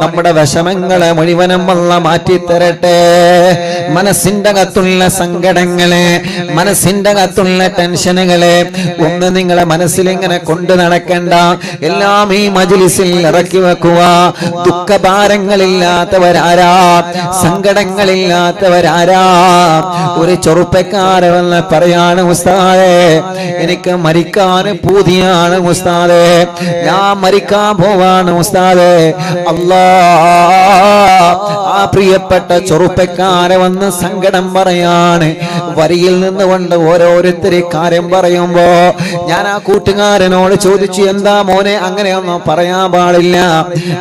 നമ്മുടെ വിഷമങ്ങളെ മുഴുവനും അല്ലാഹ് മാറ്റിത്തരട്ടെ. മനസ്സിന്റെ അകത്തുള്ള സങ്കടങ്ങളെ, മനസ്സിന്റെ അകത്തുള്ള ടെൻഷനുകളെ ഒന്ന് നിങ്ങളെ മനസ്സിൽ ഇങ്ങനെ കൊണ്ടു നടക്കണ്ട. എല്ലാം ഈ മജ്ലിസിൽ ഇറക്കി വെക്കുക. ദുഃഖഭാരങ്ങളില്ലാത്തവരാരാ? സങ്കടങ്ങളില്ലാത്തവരാരാ? ഒരു ചെറുപ്പക്കാരൻ വന്ന് പറയാണ്, ഉസ്താദേ എനിക്ക് മരിക്കാൻ പൂതിയാണ് ഉസ്താദേ, ഞാൻ മരിക്കാൻ പോവാണ് ഉസ്താദേ. ആ പ്രിയപ്പെട്ട ചെറുപ്പക്കാരെ വന്ന് സങ്കടം പറയാണ്. വരിയിൽ നിന്നുകൊണ്ട് ഓരോരുത്തരെ കാര്യം പറയുമ്പോ ഞാൻ ആ കൂട്ടുകാരനോട് ചോദിച്ചു, എന്താ മോനെ അങ്ങനെയൊന്നും പറയാൻ പാടില്ല,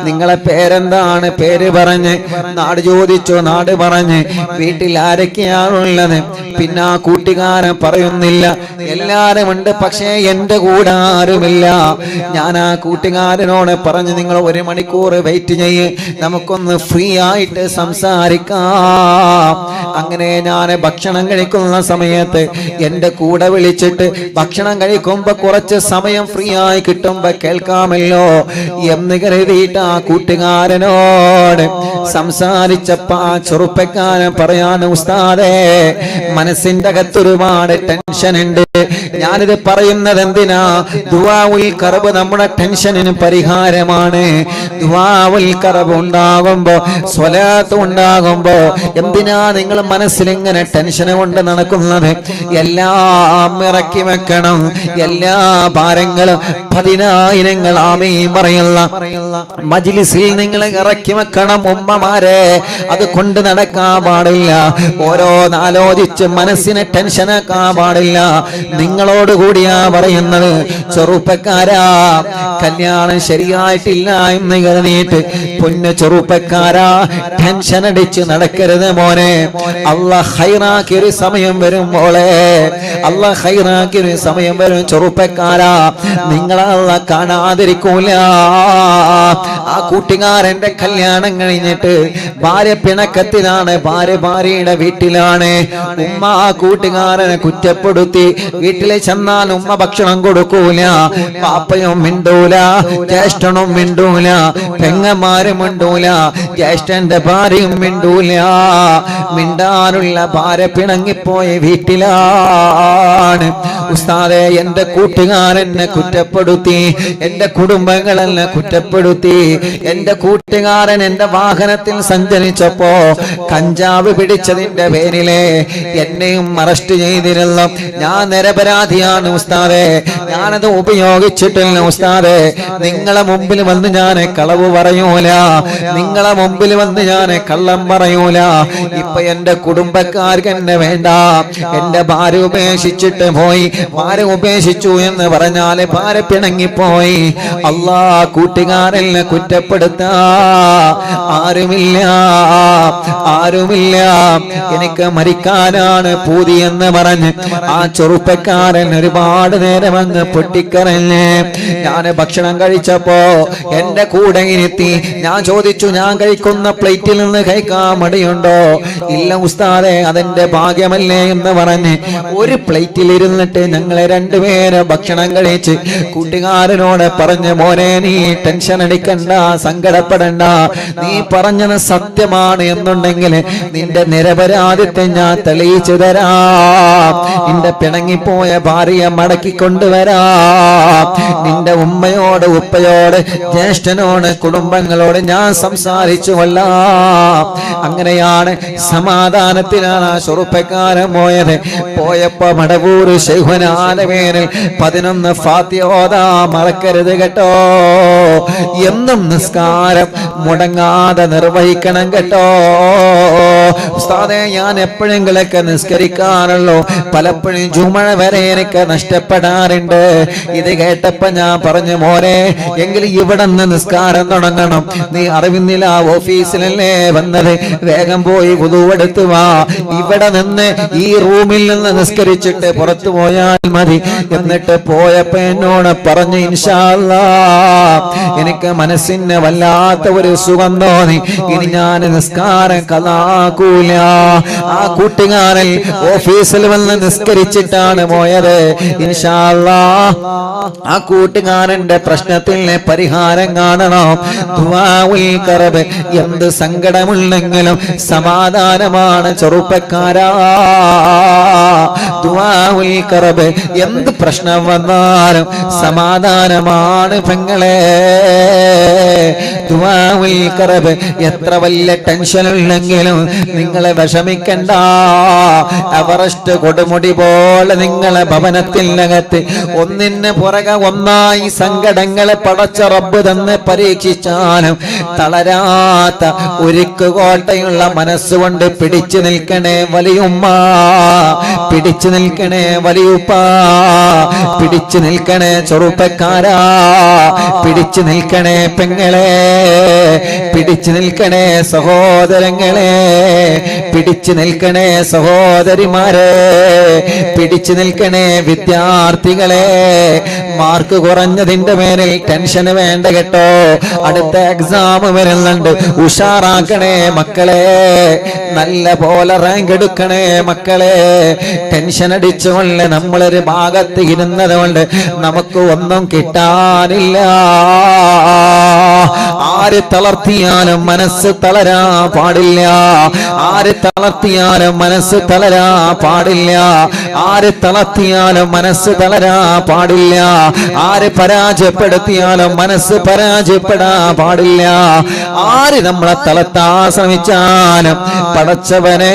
നിങ്ങളെ പേരെന്താണ്? പേര് പറഞ്ഞ്, നാട് ചോദിച്ചു, നാട് പറഞ്ഞ്, വീട്ടിൽ ആരൊക്കെയാണുള്ളത്? പിന്നെ ആ കൂട്ടുകാരൻ പറയുന്നില്ല, എല്ലാരും ഉണ്ട്, പക്ഷേ എന്റെ കൂടെ ആരുമില്ല. ഞാൻ ആ കൂട്ടുകാരനോട് പറഞ്ഞു, നിങ്ങൾ 1 മണിക്കൂർ വെയിറ്റ് ചെയ്യ്, നമുക്കൊന്ന് ഫ്രീ ആയിട്ട് സംസാരിക്കാം. അങ്ങനെ ഞാൻ ഭക്ഷണം കഴിക്കുന്ന സമയത്ത് എന്റെ കൂടെ വിളിച്ചിട്ട് ഭക്ഷണം കഴിക്കുമ്പോ കുറച്ച് സമയം ഫ്രീ ആയി കിട്ടുമ്പോ കേൾക്കാമല്ലോ എന്ന് കരുതിയിട്ട് ആ കൂട്ടുകാരനോട് സംസാരിച്ചപ്പോ ആ ചെറുപ്പക്കാരൻ പറയാണ്, ഉസ്താദേ മനസ്സിന്റെ അകത്ത് ഒരുപാട് ടെൻഷൻ ഉണ്ട്. ഞാനിത് പറയുന്നത് എന്തിനാ? ദുആഉൽ ഖർബ് നമ്മുടെ ടെൻഷനിന് പരിഹാരമാണ്. ദുആഉൽ ഖർബ് ഉണ്ടാകുമ്പോ, സ്വലാത്ത് ഉണ്ടാകുമ്പോ എന്തിനാ നിങ്ങൾ മനസ്സിൽ ഇങ്ങനെ ടെൻഷൻ കൊണ്ട് നടക്കുന്നത്? എല്ലാം ഇറക്കി വെക്കണം. എല്ലാ ഭാരങ്ങളും 10,000 ആമീൻ പറയുന്ന മജ്ലിസിൽ നിങ്ങൾ ഇറക്കി വെക്കണം ഉമ്മമാരെ. അത് കൊണ്ട് നടക്കാൻ പാടില്ല. ഓരോന്നാലോചിച്ച് മനസ്സിനെ ടെൻഷനാക്കാൻ പാടില്ല. നിങ്ങളോട് കൂടിയാ പറയുന്നത്. ചെറുപ്പക്കാരാ, കല്യാണം ശരിയായിട്ടില്ല എന്ന് കരുതിയിട്ട് പൊന്നു ചെറുപ്പക്കാരാ ടെൻഷൻ അടിച്ച് നടക്കരുത് മോനെ. അല്ലാഹ് ഖൈറാക്കിയൊരു സമയം വരും മോളെ, അല്ലാഹ് ഖൈറാക്കിയൊരു സമയം വരും ചെറുപ്പക്കാരാ. നിങ്ങളെ അല്ലാഹ് കാണാതിരിക്കൂല. ആ കൂട്ടുകാരന്റെ കല്യാണം കഴിഞ്ഞിട്ട് ഭാര്യ പിണക്കത്തിലാണ്, ഭാര്യയുടെ വീട്ടിലാണ്. ഉമ്മ ആ കൂട്ടുകാരനെ കുറ്റപ്പെടുത്തി. വീട്ടിലെ ചെന്നാൽ ഉമ്മ ഭക്ഷണം കൊടുക്കൂല, പാപ്പയും മിണ്ടൂല, ജ്യേഷ്ഠനും മിണ്ടൂല, പെങ്ങന്മാരും മിണ്ടൂല, ജ്യേഷ്ഠന്റെ ഭാര്യയും മിണ്ടൂല. മിണ്ടാനുള്ള ഭാര്യ പിണങ്ങിപ്പോയ വീട്ടിലാണ്. ഉസ്താദേ എന്റെ കൂട്ടുകാരനെ കുറ്റപ്പെടുത്തി, എന്റെ കുടുംബങ്ങളെന്നെ കുറ്റപ്പെടുത്തി. എന്റെ കൂട്ടുകാരൻ എന്റെ വാഹനത്തിൽ സഞ്ചരിച്ചപ്പോ കഞ്ചാവ് പിടിച്ചതിന്റെ പേരിലെ എന്നെയും അറസ്റ്റ് ചെയ്തിരുന്നു. ഞാൻ നിരപരാധിയാണ് ഉസ്താദേ, ഞാനത് ഉപയോഗിച്ചിട്ടില്ല ഉസ്താദേ. നിങ്ങളെ മുമ്പിൽ വന്ന് ഞാൻ കളവ് പറയൂല, നിങ്ങളെ മുമ്പിൽ വന്ന് ഞാൻ കള്ളം പറയൂല. ഇപ്പൊ എന്റെ കുടുംബക്കാർക്ക് എന്നെ വേണ്ട. എന്റെ ഭാര്യ ഉപേക്ഷിച്ചിട്ട് പോയി. ഭാര്യ ഉപേക്ഷിച്ചു എന്ന് പറഞ്ഞാല് ഭാര്യ പിണങ്ങിപ്പോയി. അല്ലാ കൂട്ടുകാരനെ കുറ്റപ്പെടുത്താ ആരുമില്ല, ആരുമില്ല. എനിക്ക് മരിക്കാനാണ് പൂതി എന്ന് പറഞ്ഞ് ആ ചെറുപ്പക്കാരൻ ഒരുപാട് നേരം അങ്ങ് പൊട്ടിക്കരഞ്ഞ്. ഞാൻ ഭക്ഷണം കഴിച്ചപ്പോ എന്റെ കൂടെ ഇരുത്തി. ഞാൻ ചോദിച്ചു, ഞാൻ കഴിക്കുന്ന പ്ലേറ്റിൽ നിന്ന് കഴിക്കാൻ മടിയുണ്ടോ? ഇല്ല ഉസ്താദേ, അതെന്റെ ഭാഗ്യമല്ലേ എന്ന് പറഞ്ഞ് ഒരു പ്ലേറ്റിൽ ഇരുന്നിട്ട് ഞങ്ങളെ രണ്ടുപേരും ഭക്ഷണം കഴിച്ച് കൂട്ടുകാരനോട് പറഞ്ഞു, മോനെ നീ ടെൻഷൻ അടിക്കണ്ട, സങ്കടപ്പെടണ്ട. നീ പറഞ്ഞത് സത്യമാണ് എന്നുണ്ടെങ്കിൽ നിന്റെ നിരപരാധിത്വം ഞാൻ തെളിയിച്ചു തരാം. നിന്റെ പിണങ്ങിപ്പോയ ഭാര്യയെ മടക്കി കൊണ്ടുവരാം. നിന്റെ ഉമ്മയോട്, ഉപ്പയോട്, ജ്യേഷ്ഠനോട്, കുടുംബങ്ങളോട് ഞാൻ സംസാരിച്ചു കൊള്ളാം. അങ്ങനെയാണ് സമാധാനത്തിലാണ് ആ ചെറുപ്പക്കാരൻ പോയത്. പോയപ്പോ മടവൂര് ശൈഖുനാലവേനിൽ 11 ഫാത്തിഹ ഓതാ മറക്കരുത് കേട്ടോ. എന്നും നിസ്കാരം മുടങ്ങാതെ നിർവഹിക്കണം കേട്ടോ. ഉസ്താദേ ഞാൻ എപ്പോഴെങ്കിലൊക്കെ നിസ്കരിക്കാറുള്ളൂ, പലപ്പോഴും ജുമഅ വരെ എനിക്ക് നഷ്ടപ്പെടാറുണ്ട്. ഇത് കേട്ടപ്പോ ഞാൻ പറഞ്ഞു, മോനെ എങ്കിലും ഇവിടെ നിന്ന് നിസ്കാരം തുടങ്ങണം. നീ അറിവിന്നില്ല ഓഫീസിലല്ലേ വന്നത്, വേഗം പോയി വുദു എടുത്ത് വാ, ഇവിടെ നിന്ന് ഈ റൂമിൽ നിന്ന് നിസ്കരിച്ചിട്ട് പുറത്തു പോയാൽ മതി. എന്നിട്ട് പോയപ്പോ എന്നോട് പറഞ്ഞു, ഇൻഷാ അല്ലാഹ് എനിക്ക് മനസ്സിന് വല്ലാത്ത ഒരു സുഖം തോന്നി, ഇനി ഞാൻ നിസ്കാരം കളാക്കൂല. ആ കൂട്ടുകാരൻ ഓഫീസിൽ വന്ന് നിസ്കരിച്ചിട്ടാണ് പോയത്. ഇൻഷാ അല്ലാഹ് ആ കൂട്ടുകാരന്റെ പ്രശ്നത്തിന് പരിഹാരം കാണണം. ദുആഉൽ ഖർബ്, എന്ത് സങ്കടമുണ്ടെങ്കിലും സമാധാനമാണ് ചെറുപ്പക്കാരാ. ദുആഉൽ ഖർബ്, എന്ത് പ്രശ്നം വന്നാലും സമാധാനമാണ് പെങ്ങളെ. ദുആഉൽ ഖർബ്, എത്ര വലിയ ടെൻഷൻ ഉണ്ടെങ്കിലും നിങ്ങളെ വിഷമിക്കണ്ട. എവറസ്റ്റ് കൊടുമുടി പോലെ നിങ്ങളെ ഭവനത്തിനകത്ത് ഒന്നിന് പുറകെ ഒന്നായി സങ്കടങ്ങളെ പടച്ച റബ്ബ് തന്നെ പരീക്ഷിച്ചാലും തളരാത്ത ഒരുക്ക് കോട്ടയുള്ള മനസ്സുകൊണ്ട് പിടിച്ചു നിൽക്കണേ വലിയുമ്മ, പിടിച്ചു നിൽക്കണേ വലിയുപ്പ, പിടിച്ചു നിൽക്കണേ ചെറുപ്പക്കാരാ, പിടിച്ചു നിൽക്കണേ പെങ്ങളെ, പിടിച്ചു നിൽക്കണേ സഹോദരങ്ങളെ, പിടിച്ചു നിൽക്കണേ സഹോദരിമാരെ, പിടിച്ചു നിൽക്കണേ വിദ്യാർത്ഥികളെ. മാർക്ക് കുറഞ്ഞതിന്റെ പേരിൽ ടെൻഷന് വേണ്ട കേട്ടോ. അടുത്ത എക്സാം വരുന്നുണ്ട്, ഉഷാറാക്കണേ മക്കളെ, നല്ല പോലെ റാങ്ക് എടുക്കണേ മക്കളെ. ടെൻഷൻ അടിച്ചുകൊണ്ട് നമ്മളൊരു ഭാഗത്ത് ഇരുന്നത് കൊണ്ട് നമുക്ക് ഒന്നും കിട്ടാനില്ല. ആര് തളർത്തിയാലും മനസ്സ് തളരാ പാടില്ല, ആര് തളർത്തിയാലും മനസ്സ് തളരാ പാടില്ല, ആര് തളർത്തിയാലും മനസ്സ് തളരാ പാടില്ല, ആര് പരാജയപ്പെടുത്തിയാലും മനസ്സ് പരാജയപ്പെടാ പാടില്ല. ആര് നമ്മളെ തളർത്താൻ ശ്രമിച്ചാലും പടച്ചവനെ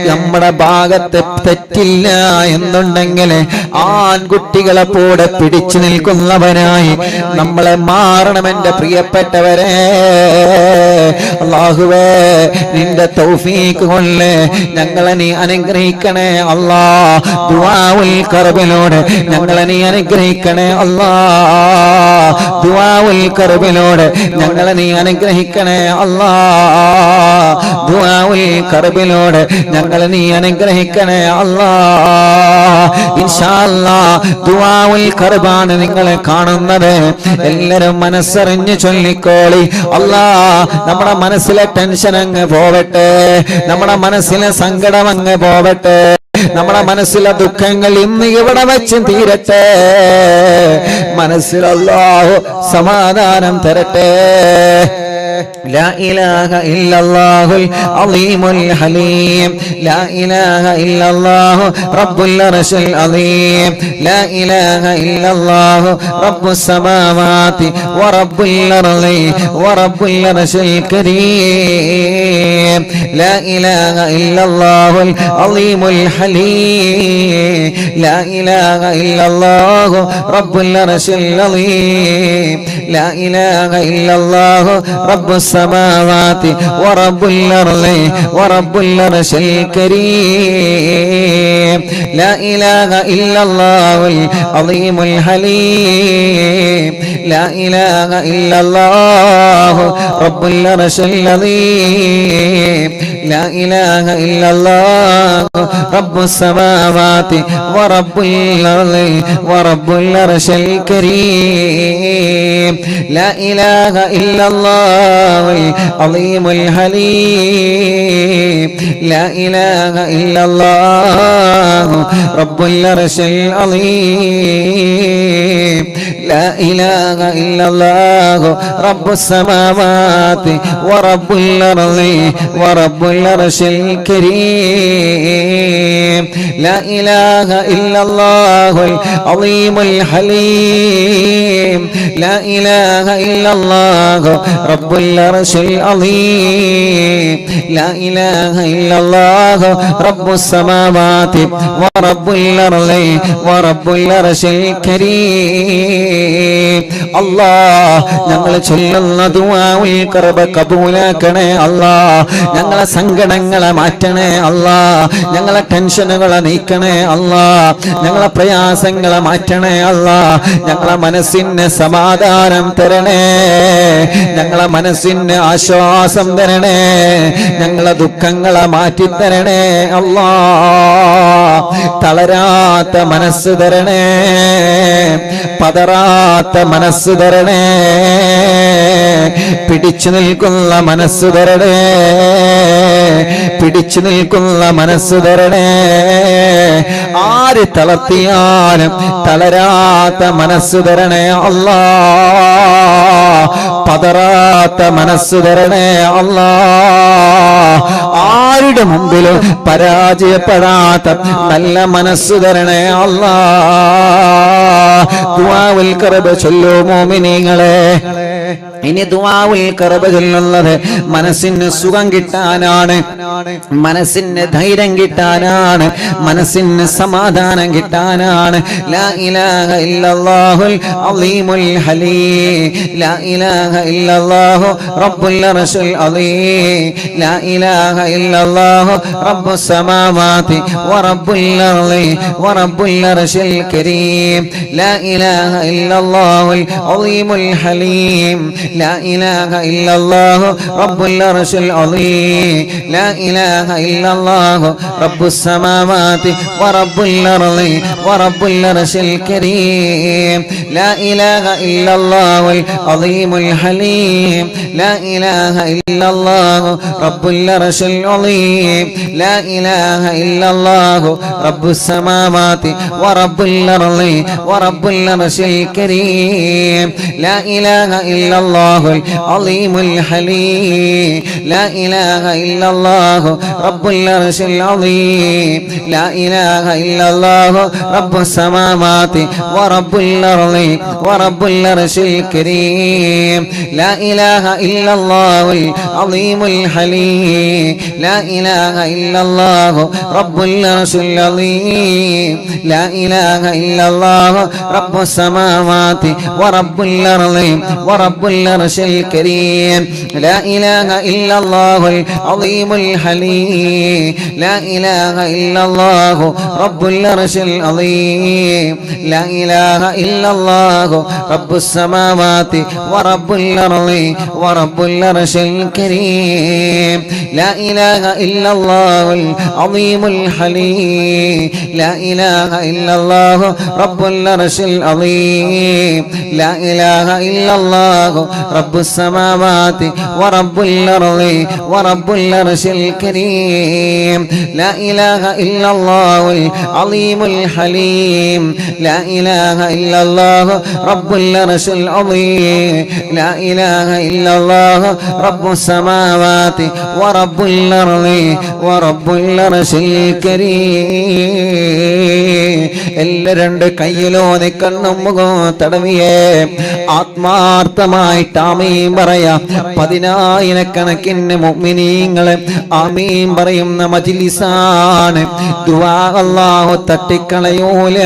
നമ്മുടെ ഭാഗത്ത് തെറ്റില്ല എന്നുണ്ടെങ്കിൽ ആൺകുട്ടികളെ പോലെ പിടിച്ചു നിൽക്കുന്നവനായി നമ്മളെ മാറണം എന്റെ പ്രിയപ്പെട്ടവരെ. അല്ലാഹുവേ, നിന്റെ തൗഫീഖ് കൊണ്ട് ഞങ്ങളെ നീ അനുഗ്രഹിക്കണേ അല്ലാ. ദുആഉൽ ഖർബിലൂടെ ഞങ്ങളെ നീ അനുഗ്രഹിക്കണേ അല്ലാ. ദുആഉൽ ഖർബിലൂടെ ഞങ്ങളെ നീ അനുഗ്രഹിക്കണേ അല്ലാ. ദുആഉൽ ഖർബിലൂടെ ഞങ്ങളെ നീ അനുഗ്രഹിക്കണേ അല്ലാ. ഇൻഷാ അല്ലാഹ് ദുആഉൽ ഖർബാണ് നിങ്ങളെ കാണുന്നത്. എല്ലാവരും മനസ്സറിഞ്ഞ് ചൊല്ലിക്കോളി. അല്ലാ, നമ്മുടെ മനസ്സിലെ ടെൻഷൻ അങ്ങ് പോവട്ടെ, നമ്മുടെ മനസ്സിലെ സങ്കടം അങ്ങ് പോവട്ടെ, നമ്മുടെ മനസ്സിലെ ദുഃഖങ്ങൾ ഇന്ന് ഇവിടെ വെച്ച് തീരട്ടെ. മനസ്സിൽ അല്ലാഹു സമാധാനം തരട്ടെ. لا إله إلا الله العظيم الحليم، لا إله إلا الله رب العرش العظيم، لا إله إلا الله رب السماوات ورب الأرض ورب العرش الكريم، لا إله إلا الله العظيم الحليم، لا إله إلا الله رب العرش العظيم، لا إله إلا الله رب السماوات ورب الأرض ورب العرش الكريم، لا إله إلا الله العظيم الحليم، لا إله إلا الله رب العرش العظيم، لا إله إلا الله رب السماوات ورب الأرض ورب العرش الكريم، لا إله إلا الله العظيم الحليم، لا إله إلا الله رب العرش العظيم، لا إله إلا الله رب السماوات ورب الأرض ورب العرش الكريم، لا إله إلا الله العظيم الحليم، لا إله إلا الله رب العرش العظيم، لا إله إلا الله رب السماوات ورب الأرض ورب العرش الكريم، അല്ലാഹ് ഞങ്ങൾ ചൊല്ലുന്ന ദുആഉൽ ഖർബ് കബൂലാക്കണേ അല്ലാഹ്. ഞങ്ങളെ സങ്കടങ്ങളെ മാറ്റണേ അല്ലാഹ്. ഞങ്ങളെ ടെൻഷനുകളെ നീക്കണേ അല്ലാഹ്. ഞങ്ങളെ പ്രയാസങ്ങളെ മാറ്റണേ അല്ലാഹ്. ഞങ്ങളെ മനസ്സിന് സമാധാനം തരണേ. ഞങ്ങളെ മനസ്സിന് ആശ്വാസം തരണേ. ഞങ്ങളെ ദുഃഖങ്ങളെ മാറ്റിത്തരണേ അല്ലാഹ്. തളരാത്ത മനസ്സ് തരണേ. പതറാത്ത മനസ്സ് തരണേ. പിടിച്ചു നിൽക്കുന്ന മനസ്സ് തരണേ. പിടിച്ചു നിൽക്കുന്ന മനസ്സ് തരണേ. ആര് തളർത്തിയാലും തളരാത്ത മനസ്സ് തരണേ അല്ലാഹ്. പതറാത്ത മനസ്സ് തരണേ അല്ലാഹ്. ആരുടെ മുമ്പിലും പരാജയപ്പെടാത്ത നല്ല മനസ്സ് തരണേ അല്ലാഹ്. ദുആഉൽ ഖർബ് ചൊല്ലൂ മുഅ്മിനീങ്ങളെ. ഇനി ദുആഉൽ ഖർബ് ചൊല്ലുന്നത് മനസ്സിന് സുഖം കിട്ടാനാണ്, മനസ്സിന് ധൈര്യം കിട്ടാനാണ്, മനസ്സിന് സമാധാനം കിട്ടാനാണ്. ലാ ഇലാഹ ഇല്ലല്ലാഹുൽ അളീമുൽ ഹലീം. ലാ ഇലാഹ ഇല്ലല്ലാഹു റബ്ബുൽ അർശിൽ അളീം. ലാ ഇലാഹ ഇല്ലല്ലാഹു റബ്ബുസ് സമാവാതി വറബ്ബുൽ അർളി വറബ്ബുൽ അർശിൽ കരീം. ലാ ഇലാഹ ഇല്ലല്ലാഹുൽ അളീമുൽ ഹലീം. لا إله إلا الله رب العرش العظيم. لا إله إلا الله رب السماوات ورب الأرض ورب العرش الكريم. لا إله إلا الله العظيم الحليم. لا إله إلا الله رب العرش العظيم. لا إله إلا الله رب السماوات ورب الأرض ورب العرش الكريم. لا إله إلا الله العظيم الحليم. لا إله إلا الله رب العرش العظيم. لا إله إلا الله رب السماوات ورب الأرض ورب العرش الكريم. لا إله إلا الله العظيم الحليم. لا إله إلا الله رب العرش العظيم. لا إله إلا الله رب السماوات ورب الأرض ورب العرش الكريم. لا إله إلا الله العظيم الحليم. لا إله إلا الله رب العرش العظيم. لا إله إلا الله رب السماوات ورب الأرض ورب العرش الكريم. لا إله إلا الله العظيم الحليم. لا إله إلا الله رب العرش العظيم. لا إله إلا الله رب السماوات ورب الأرض ورب العرش الكريم. لا إله إلا الله العظيم الحليم. لا إله إلا الله رب العرش العظيم. لا إله إلا الله رب السماوات ورب الأرض ورب العرش الكريم. എല്ലാ രണ്ട് കയ്യിലോനെ കണ്ണും മുഖവും തടവിയേ ആത്മാർത്ഥമായിട്ട് ആമീൻ പറയാം. 10,000കണക്കിന് മുഅ്മിനീങ്ങളെ ആമീൻ പറയുന്ന മജ്ലിസാണ്. ദുആ അല്ലാഹു തട്ടിക്കളയൂല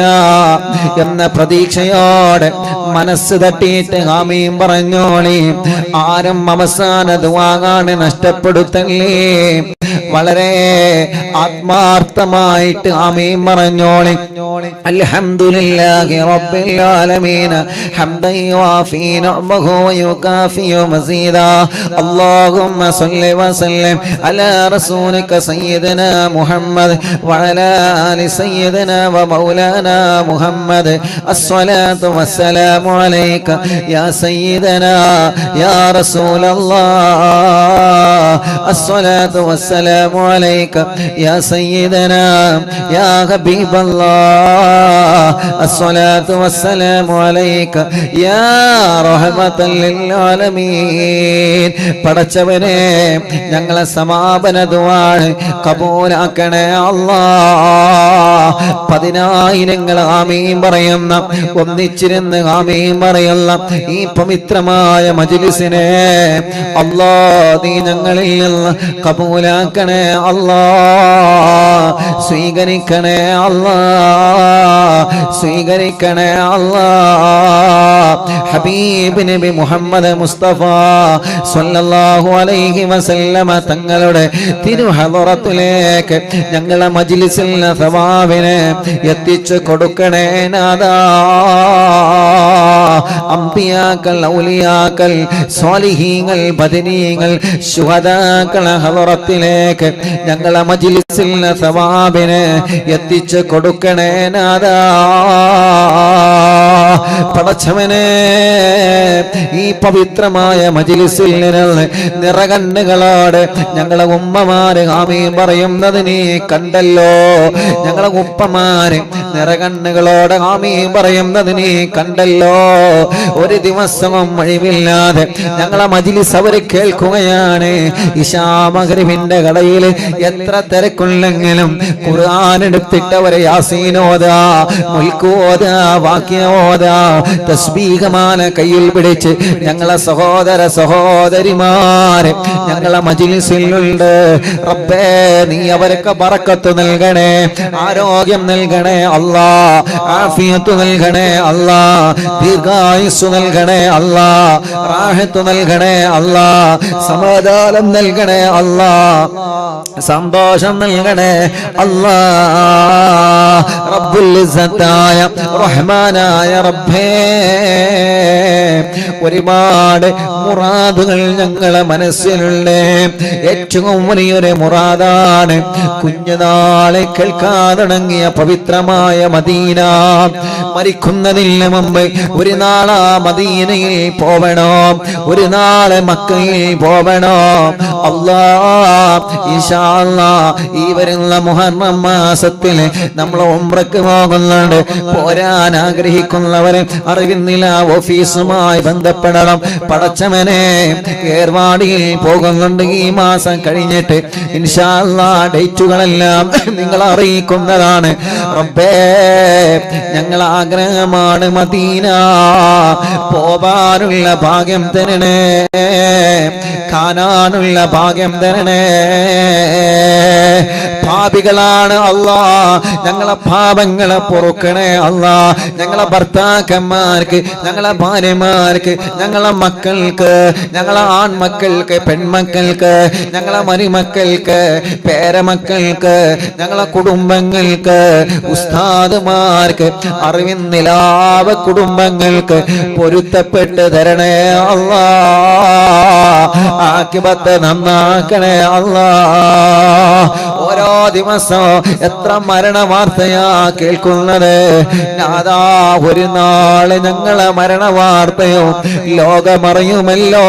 എന്ന പ്രതീക്ഷയോടെ മനസ്സ് തട്ടിയിട്ട് ആമീൻ പറഞ്ഞോളി. ആരും അവസാന ദുആണ് നഷ്ടപ്പെടുത്തല്ലേ. വളരെ ആത്മാർത്ഥമായിട്ട് ആമീൻ പറഞ്ഞോളി. അൽഹംദുലില്ലാഹി റബ്ബിൽ ആലമീൻ ഹംദൻ യുവാഫി നിഅമഹു വയുകാഫി മസീദാ. അല്ലാഹുമ്മ സ്വല്ലി വസല്ലിം അലാ റസൂലിക സയ്യിദനാ മുഹമ്മദ് വഅലാ ആലി സയ്യിദനാ വമൗലാനാ മുഹമ്മദ്. അസ്സലാത്തു വസ്സലാമു അലൈക യാ സയ്യിദനാ യാ റസൂലല്ലാഹ്. അസ്സലാത്തു വസ്സലാമു അലൈക യാ സയ്യിദനാ യാ ഹബീബല്ലാഹ്. അസ്സലാത്തു വസ്സലാമു അലൈക യാ റഹ്മത്തൽ ലിൽ ആലമീൻ. പടച്ചവനെ ഞങ്ങളെ സമാപന ദുആ കബൂലാക്കണേ അല്ലാഹ്. 10,000 ആമീൻ പറയുന്ന ഒന്നിച്ചിരുന്ന് ആമീൻ പറയുന്ന ഈ പവിത്രമായ മജ്ലിസിനെ അല്ലാഹ് നീ ഞങ്ങളിൽ നിന്ന് കബൂലാക്കണേ സ്വീകരിക്കണേ അല്ലാ, സ്വീകരിക്കണേ അല്ലാ, സ്വീകരിക്കണേ അല്ലാ. ഹബീബ് നബി മുഹമ്മദ് മുസ്തഫ സ്വല്ലല്ലാഹു അലൈഹി വസല്ലമ തങ്ങളുടെ തിരുഹളറത്തിലേക്ക് ഞങ്ങളെ മജ്ലിസിൽ സവാബിനെ എത്തിച്ചു കൊടുക്കണേ നാദാ. അംബിയാക്കൾ, ഔലിയാക്കൾ, സ്വാലിഹീങ്ങൾ, ബദരീങ്ങൾ, ശുഹദാക്കളെ ഹളറത്തിലേക്ക് ഞങ്ങളെ മജ്ലിസിൽ സവാബിനെ എത്തിച്ചു കൊടുക്കണേ നാദാ. പടച്ചവനെ, ഈ പവിത്രമായ മജ്ലിസിൽ നിന്ന് നിറകണ്ണുകളോടെ ഞങ്ങളെ ഉമ്മമാര് ആമീൻ പറയുന്നത് നീ കണ്ടല്ലോ. ഞങ്ങളെ ഉപ്പമാര് നിറകണ്ണുകളോടെ ആമീൻ പറയുന്നത് നീ കണ്ടല്ലോ. ഒരു ദിവസവും ഒഴിവില്ലാതെ ഞങ്ങളെ മജ്ലിസ് അവര് കേൾക്കുകയാണ്. ഇശാ മഗ്രിബിന്റെ കടയിൽ എത്ര തിരക്കുണ്ടെങ്കിലും ഖുർആൻ എടുത്തിട്ടവരെ യാസീനോദാ, മുൽക്കോദാ, വാക്യോദാ, തസ്ബീഹമാല കയ്യിൽ പിടിച്ച് ഞങ്ങളെ സഹോദര സഹോദരിമാരെ ഞങ്ങളെ മജ്ലിസിലുണ്ട്. റബ്ബേ, നീ അവർക്ക് ബറക്കത്ത് നൽകണേ, ആരോഗ്യം നൽകണേ അല്ലാ, ആഫിയത്ത് നൽകണേ അല്ലാ, ദീർഘായുസ്സു നൽകണേ അല്ലാ, റാഹത്ത് നൽകണേ അല്ലാ, സമാധാനം നൽകണേ അല്ലാ, സന്തോഷം നൽകണേ അല്ലാ. റബ്ബുൽ ഇസ്സത്തായ റഹ്മാനായ റബ്ബേ, ഒരുപാട് മുറാദുകൾ ഞങ്ങളെ മനസ്സിലുണ്ട്. ഏറ്റവും വലിയൊരു മുറാദാണ് കുഞ്ഞുനാളെ കേൾക്കാൻ തുടങ്ങിയ പവിത്രമായ മദീന. മരിക്കുന്നതിന് മുമ്പ് ഒരു നാളാ മദീനയിൽ പോവണോ, ഒരു നാളെ മക്കയിൽ പോവണോ. അല്ലാ, ഇൻഷാ അല്ലാഹ് ഈ വരുന്ന മുഹറം മാസത്തിൽ നമ്മൾ ഉംറക്ക് പോകുന്നുണ്ട്. പോരാൻ ആഗ്രഹിക്കുന്നവരെ അറിവിന്നില്ല ഓഫീസുമായി ബന്ധപ്പെടണം. പടച്ചവനെ, ഏർവാടിയിൽ പോകുന്നുണ്ട് ഈ മാസം കഴിഞ്ഞിട്ട്. ഇൻഷാ അല്ലാഹ് ഡേറ്റുകളെല്ലാം നിങ്ങൾ അറിയിക്കുന്നതാണ്. റബ്ബേ, ഞങ്ങൾ ആഗ്രഹമാണ് മദീന. പോവാനുള്ള ഭാഗ്യം തരണേ, കാണാനുള്ള ഭാഗ്യം തരണേ. പാപികളാണ് അല്ലാ, ഞങ്ങളെ പാപങ്ങളെ പൊറുക്കണേ അല്ലാ. ഞങ്ങളെ ഭർത്താക്കന്മാർക്ക്, ഞങ്ങളെ ഭാര്യമാർക്ക്, ഞങ്ങളെ മക്കൾക്ക്, ഞങ്ങളെ ആൺമക്കൾക്ക്, പെൺമക്കൾക്ക്, ഞങ്ങളെ മരുമക്കൾക്ക്, പേരമക്കൾക്ക്, ഞങ്ങളെ കുടുംബങ്ങൾക്ക്, ഉസ്താദുമാർക്ക്, അറിവിൻ നിലാവ് കുടുംബങ്ങൾക്ക് പൊരുത്തപ്പെട്ട് തരണേ അല്ലാ. ആഖിബത്ത് നന്നാക്കണേ അല്ലാ. ഓരോ ദിവസവും എത്ര മരണ വാർത്തയാ കേൾക്കുന്നത് നാദാ. ഒരു നാള് ഞങ്ങളെ മരണ വാർത്തയോ ലോകമറിയുമല്ലോ.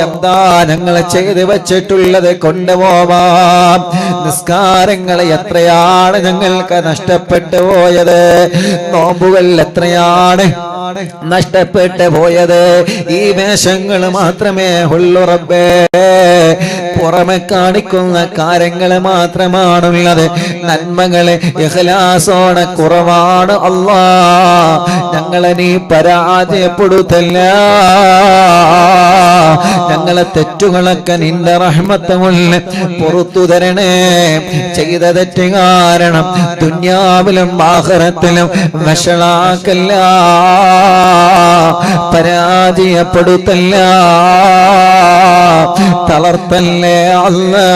എന്താ ഞങ്ങളെ ചെയ്ത് വെച്ചിട്ടുള്ളത് കൊണ്ടുപോവാം. നിസ്കാരങ്ങൾ എത്രയാണ് ഞങ്ങൾക്ക് നഷ്ടപ്പെട്ടു പോയത്, നോമ്പുകൾ എത്രയാണ് നഷ്ടപ്പെട്ടു പോയത്. ഈ വേഷങ്ങൾ മാത്രമേ ഉള്ളൂ റബ്ബേ, പുറമെ കാണിക്കുന്ന കാര്യങ്ങൾ മാത്രമാണുള്ളത്. നന്മകളെ ഇഖ്ലാസോടെ കുറവാണ് അല്ലാ. ഞങ്ങളെ നീ പരാജയപ്പെടുത്തല്ല. ഞങ്ങളെ തെറ്റുകളൊക്കെ നിന്റെ റഹ്മത്ത് കൊണ്ട് പുറത്തു തരണേ. ചെയ്ത തെറ്റ് കാരണം ദുനിയാവിലും ആഖിറത്തിലും വഷളാക്കല്ല, പരാജയപ്പെടുത്തല്ല, തളർത്തല്ലേ അല്ലാ.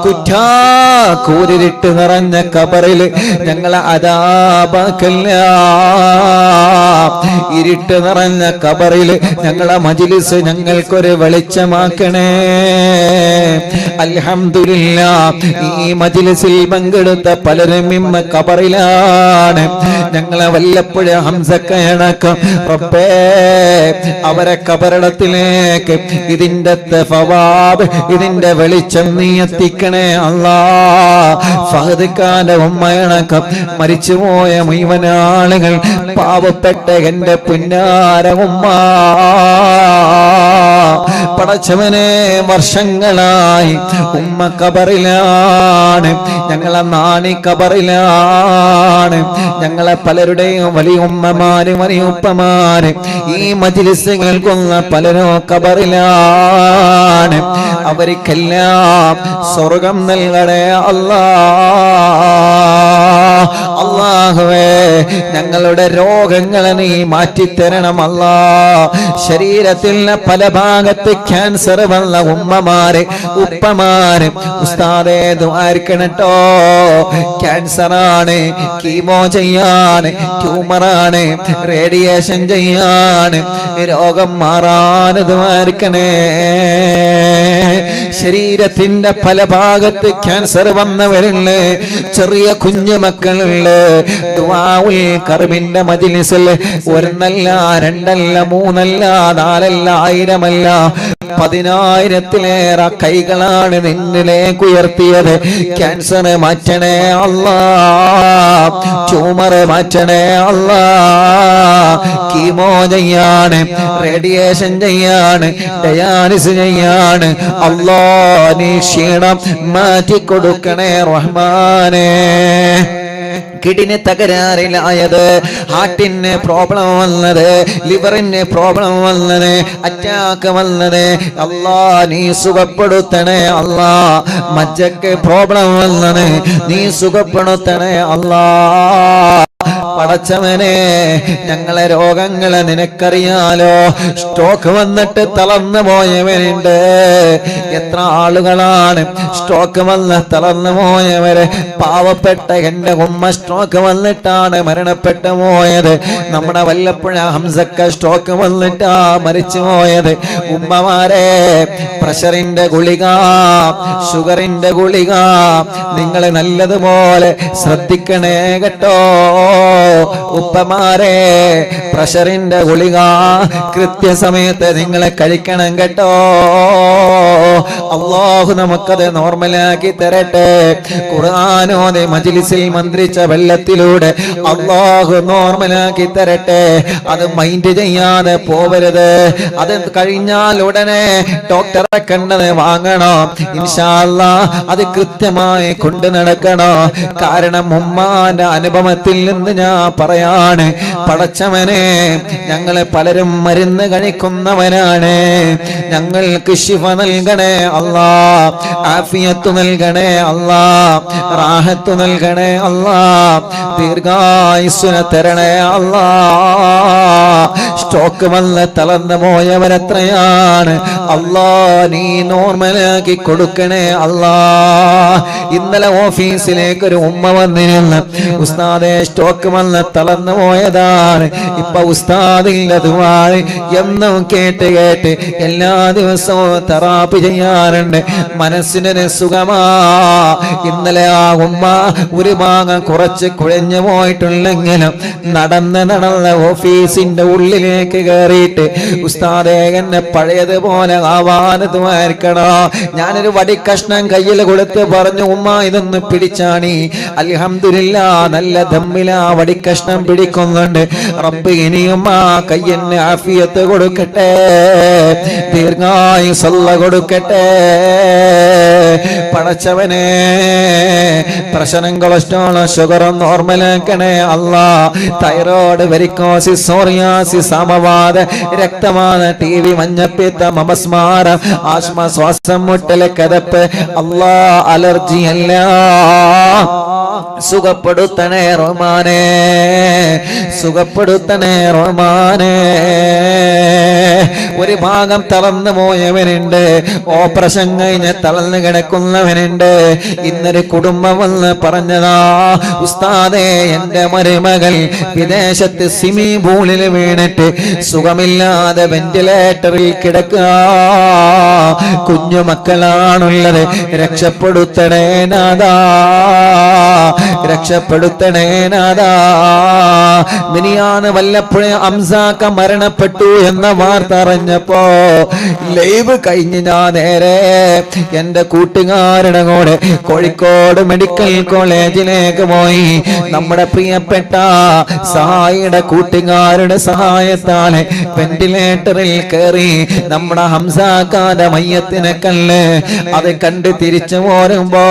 കുറ്റാ കൂരിട്ട് നിറഞ്ഞ ഖബറിൽ ഞങ്ങളെ അദാബാക്കല്ല. ഇരുട്ട് നിറഞ്ഞ ഖബറിൽ ഞങ്ങളെ മജ്ലിസ് ഞങ്ങൾക്കൊരു വെളിച്ചമാക്കണേ. അൽഹംദുലില്ലാഹ്, ഈ മജ്ലിസിൽ പങ്കെടുത്ത പലരും ഇന്ന് ഖബറിലാണ്. ഞങ്ങളെ വല്ലപ്പോഴും ഹംസക്കയണക്കം റബ്ബേ, അവരെ ഖബറിടത്തിലേക്ക് ഇതിന്റെ തഫവാബ്, ഇതിന്റെ വെളിച്ചം നീ എത്തിക്കണേ അല്ലാ. ഫഹദ് ഖാന്റെ ഉമ്മയണക്കം മരിച്ചുപോയ മുഴുവൻ ആളുകൾ, പാവപ്പെട്ട എന്റെ പുന്നാര ഉമ്മ പടച്ചവനെ വർഷങ്ങളായി ഉമ്മ ഖബറിലാണ്, ഞങ്ങളെ നാണി ഖബറിലാണ്, ഞങ്ങളെ പലരുടെയും വലിയ ഉമ്മമാര് വലിയ ഉപ്പമാര് ഈ മജ്‌ലിസ് കേൾക്കുന്ന പലരും ഖബറിലാണ്. അവർക്കെല്ലാം സ്വർഗം നൽകണേ അല്ലാഹുവേ. ഞങ്ങളുടെ രോഗങ്ങളെ നീ മാറ്റിത്തരണം അല്ലാ. ശരീരത്തിലെ പല ഭാഗത്ത് ക്യാൻസർ വന്ന ഉമ്മമാര് ഉപ്പമാര് ഉസ്താദേ ദുആർക്കണട്ടോ, ക്യാൻസറാണ്, കീമോ ചെയ്യാണ്, ട്യൂമറാണ്, റേഡിയേഷൻ ചെയ്യാണ്, രോഗം മാറാൻ ദുആർക്കണേ. ശരീരത്തിന്റെ പല ഭാഗത്ത് ക്യാൻസർ വന്നവരുണ്ട്, ചെറിയ കുഞ്ഞു മക്കളുണ്ട്. ദുആഉൽ കർബിന്റെ മജ്‌ലിസിൽ ഒരെണ്ണല്ല രണ്ടല്ല മൂന്നല്ല നാലല്ല ആയിരമല്ല 10,000-ത്തിലേറെ കൈകളാണ് നിന്നിലേക്ക് ഉയർത്തിയത്. ക്യാൻസർ മാറ്റണേ അല്ലാ, ട്യൂമർ മാറ്റണേ അല്ലാ, കീമോ ചെയ്യാണ്, റേഡിയേഷൻ ചെയ്യാണ്, ഡയാലിസിസ് ചെയ്യാണ്. അല്ലാ നീ ക്ഷീണം മാറ്റിക്കൊടുക്കണേ റഹ്മാനേ. കിഡ്നി തകരാറിലായത്, ഹാർട്ടിന് പ്രോബ്ലം വന്നത്, ലിവറിന് പ്രോബ്ലം വന്നത്, അറ്റാക്ക് വന്നത്, അല്ലാ നീ സുഖപ്പെടുത്തണേ അല്ലാ. മജ്ജക്ക് പ്രോബ്ലം വന്നത് നീ സുഖപ്പെടുത്തണേ അല്ലാ. പടച്ചവനെ ഞങ്ങളെ രോഗങ്ങളെ നിനക്കറിയാലോ. സ്ട്രോക്ക് വന്നിട്ട് തളർന്നു പോയവരുണ്ട്. എത്ര ആളുകളാണ് സ്ട്രോക്ക് വന്ന് തളർന്നു പോയവര്? പാവപ്പെട്ട എന്റെ ഉമ്മ സ്ട്രോക്ക് വന്നിട്ടാണ് മരണപ്പെട്ടു പോയത്. നമ്മുടെ വല്ലപ്പുഴ ഹംസക്ക സ്ട്രോക്ക് വന്നിട്ടാ മരിച്ചു പോയത്. ഉമ്മമാരെ, പ്രഷറിന്റെ ഗുളിക, ഷുഗറിന്റെ ഗുളിക നിങ്ങൾ നല്ലതുപോലെ ശ്രദ്ധിക്കണേ കേട്ടോ. ഉപ്പമാരെ, പ്രഷറിന്റെ ഗുളിക കൃത്യസമയത്ത് നിങ്ങളെ കഴിക്കണം കേട്ടോ. അല്ലാഹു നമുക്കത് നോർമലാക്കി തരട്ടെ. ഖുർആനോദി മജ്‌ലിസിൽ മന്ത്രിച്ച വെള്ളത്തിലൂടെ അല്ലാഹു നോർമലാക്കി തരട്ടെ. അത് മൈൻഡ് ചെയ്യാതെ പോവരുത്. അത് കഴിഞ്ഞാൽ ഉടനെ ഡോക്ടറെ കണ്ടത് വാങ്ങണോ. ഇൻഷാ അല്ലാഹ് അത് കൃത്യമായി കൊണ്ടു നടക്കണോ. കാരണം ഉമ്മാന്റെ അനുഭവത്തിൽ നിന്ന് ഞാൻ പറയാണ്, പടച്ചവനെ ഞങ്ങളെ പലരും മരുന്ന് കഴിക്കുന്നവരാണ്. ഞങ്ങൾക്ക് ശിഫ നൽകണേ അല്ലാ, ആഫിയത്ത് നൽകണേ അല്ലാ, റാഹത്ത് നൽകണേ അല്ലാ, ദീർഘായുസ്സുന തരണേ അല്ലാ. സ്ട്രോക്ക് വന്ന് തളർന്നു പോയവരെത്രയാണ് അല്ലാ, നീ നോർമലാക്കി കൊടുക്കണേ അല്ലാ. ഇന്നലെ ഓഫീസിലേക്ക് ഒരു ഉമ്മ വന്നിരുന്നു. ഉസ്താദേ സ്ട്രോക്ക് വന്ന് തളർന്നു പോയതാണ്. ഇപ്പൊ ഉസ്താദിന്റെ ദുആ എന്നും കേട്ട് കേട്ട് എല്ലാ ദിവസവും തെറാപ്പി ചെയ്യാറുണ്ട്. മനസ്സിനൊരു സുഖമാ. ഇന്നലെ ആ ഉമ്മ ഒരു ഭാഗം കുറച്ച് കുഴഞ്ഞു പോയിട്ടുണ്ടെങ്കിലും നടന്ന് ഓഫീസിന്റെ ഉള്ളിലേക്ക് കയറിയിട്ട് ഉസ്താദേ എന്നെ പഴയതുപോലെ ആവാന് ദുആർക്കണോ. ഞാനൊരു വടിക്കഷ്ണം കയ്യിൽ കൊടുത്ത് പറഞ്ഞു, ഉമ്മ ഇതൊന്ന് പിടിച്ചാണി. അൽഹംദുലില്ലാ നല്ല ദമ്മിലാ വടിക്കഷ്ണം പിടിക്കുന്നുണ്ട്. റബ്ബ് ഇനിയും ആ കയ്യന് ആഫിയത്ത് കൊടുക്കട്ടെ, ദീർഘായുസ്സുള്ള കൊടുക്കട്ടെ. പടച്ചവനെ, പ്രഷറും കൊളസ്ട്രോളും ഷുഗറും നോർമലാക്കണേ അല്ലാ. തൈറോയ്ഡ്, വെരിക്കോസിസ്, സോറിയാസിസ്, സമവാത, രക്തവാത, ടിവി, മഞ്ഞപ്പിത്തം, അപസ്മാരം, ആസ്മ, ശ്വാസം മുട്ടല്, കതപ്പ്, അല്ലാ അലർജി എല്ലാം സുഖപ്പെടുത്തണേ റഹ്മാനേ, സുഖപ്പെടുത്തണേ റഹ്മാനേ. ഒരു ഭാഗം തളർന്നു പോയവനുണ്ട്, ഓപ്പറേഷൻ കഴിഞ്ഞ് തളർന്നു കിടക്കുന്നവനുണ്ട്. ഇന്നൊരു കുടുംബം വന്ന് പറഞ്ഞതാ, ഉസ്താദേ എന്റെ മരുമകൾ വിദേശത്ത് സ്വിമ്മിംഗ് പൂളിൽ വീണിട്ട് സുഖമില്ലാതെ വെന്റിലേറ്ററിൽ കിടക്കുക. കുഞ്ഞു മക്കളാണുള്ളത്, രക്ഷപ്പെടുത്തണേ നാഥാ. രക്ഷപ്പെടുത്തണേ നാദാ. മിനിയാന്ന് വല്ലപ്പോഴേ ഹംസാക്ക മരണപ്പെട്ടു എന്ന വാർത്ത അറിഞ്ഞപ്പോ ലൈവ് കഴിഞ്ഞ് ഞാൻ നേരെ എന്റെ കൂട്ടുകാരുടെ കൂടെ കോഴിക്കോട് മെഡിക്കൽ കോളേജിലേക്ക് പോയി. നമ്മുടെ പ്രിയപ്പെട്ട സഹായിയുടെ കൂട്ടുകാരുടെ സഹായത്താലെ വെന്റിലേറ്ററിൽ കയറി നമ്മുടെ ഹംസാക്കാന്റെ മയ്യത്തിനെ കല്ല് അത് കണ്ട് തിരിച്ചു പോരുമ്പോ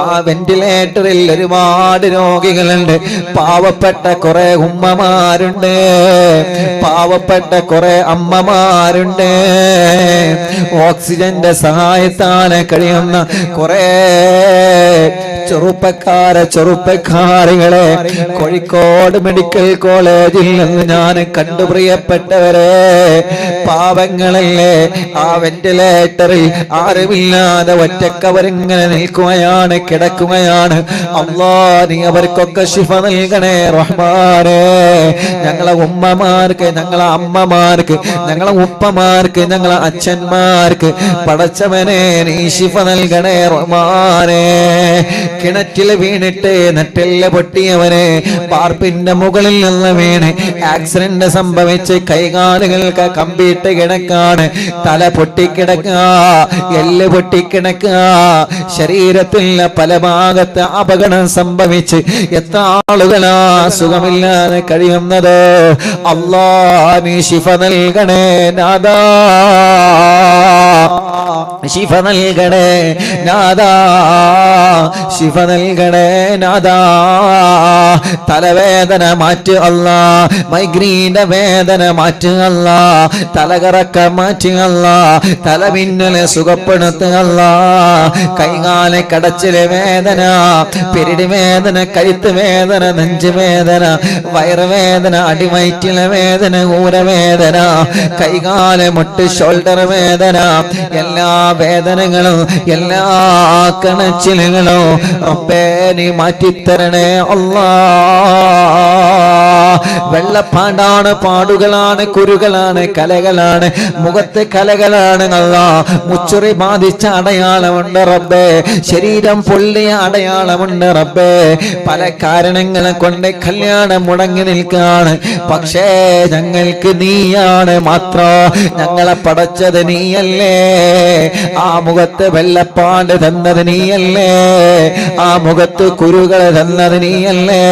ആ വെന്റിലേറ്ററിൽ ഒരുപാട് രോഗികളുണ്ട്. പാവപ്പെട്ട കുറെ ഉമ്മമാരുണ്ട്, പാവപ്പെട്ട കുറെ അമ്മമാരുണ്ട്, ഓക്സിജന്റെ സഹായത്താലെ കഴിയുന്ന കുറെ ചെറുപ്പക്കാരികളെ കോഴിക്കോട് മെഡിക്കൽ കോളേജിൽ നിന്ന് ഞാൻ കണ്ടു. പ്രിയപ്പെട്ടവരെ, പാവങ്ങളല്ലേ ആ വെന്റിലേറ്ററിൽ ആരുമില്ലാതെ ഒറ്റക്കവരിങ്ങനെ നിൽക്കുകയാണ്, കിടക്കുകയാണ്. അല്ലാ, നീ അവർക്കൊക്കെ ശിഫ നൽകണേ റഹ്മാനേ. ഞങ്ങളെ ഉമ്മമാർക്ക്, ഞങ്ങളെ അമ്മമാർക്ക്, ഞങ്ങളെ ഉപ്പമാർക്ക്, ഞങ്ങളെ അച്ഛന്മാർക്ക് പടച്ചവനെ നീ ശിഫ നൽകണേ റഹ്മാനേ. കിണറ്റിൽ വീണിട്ട് നെറ്റെല്ല് പൊട്ടിയവനെ പാർപ്പിന്റെ മുകളിൽ നിന്ന് വീണ് ആക്സിഡന്റ് സംഭവിച്ച് കൈകാലുകൾക്ക് കമ്പിയിട്ട് കിടക്കാണ്, തല പൊട്ടിക്കിടക്കുക, എല്ല് പൊട്ടിക്കിടക്കുക, ശരീരത്തിൽ പല ഭാഗത്ത് അപകടം സംഭവിച്ച് എത്ര ആളുകളാ സുഖമില്ലാതെ കഴിയുന്നത്. അല്ലാ, നീ ശിഫ നൽകണേ നാദാ, ശിഫ നൽകണേ നാദാ, ശിഫ നൽകണേ നാദാ. തലവേദന മാറ്റ് അല്ലാ, മൈഗ്രീന്റെ വേദന മാറ്റ് അല്ലാ, തലകറക്ക മാറ്റ് അല്ലാ, തലമിന്നലെ സുഖപ്പെടുത്ത അല്ലാ. കൈകാല കടച്ചിലെ വേദന, പെരിടി വേദന, കഴുത്ത് വേദന, നെഞ്ച് വേദന, വയറുവേദന, അടിവയറ്റിലെ വേദന, ഊരവേദന, കൈകാല മുട്ട് ഷോൾഡർ വേദന, എല്ലാ വേദനകളും എല്ലാ കണച്ചിലുകളും റബ്ബേ നീ മാറ്റിത്തരണേ അല്ലാ. വെള്ളപ്പാണ്ടാണ്, പാടുകളാണ്, കുരുകളാണ്, കലകളാണ്, മുഖത്ത് കലകളാണ് അല്ലാ. മുച്ചുറി ബാധിച്ച അടയാളമുണ്ട് റബ്ബേ, ശരീരം പൊള്ളിയ അടയാളമുണ്ട് റബ്ബേ. പല കാരണങ്ങളെ കൊണ്ട് കല്യാണം മുടങ്ങി നിൽക്കാണ്. പക്ഷേ ഞങ്ങൾക്ക് നീയാണ് മാത്രം, ഞങ്ങളെ പടച്ചത് നീയല്ലേ. ആ മുഖത്ത് വെള്ളപ്പാണ്ട് തന്നത് നീയല്ലേ, ആ മുഖത്ത് കുരുകൾ തന്നത് നീയല്ലേ,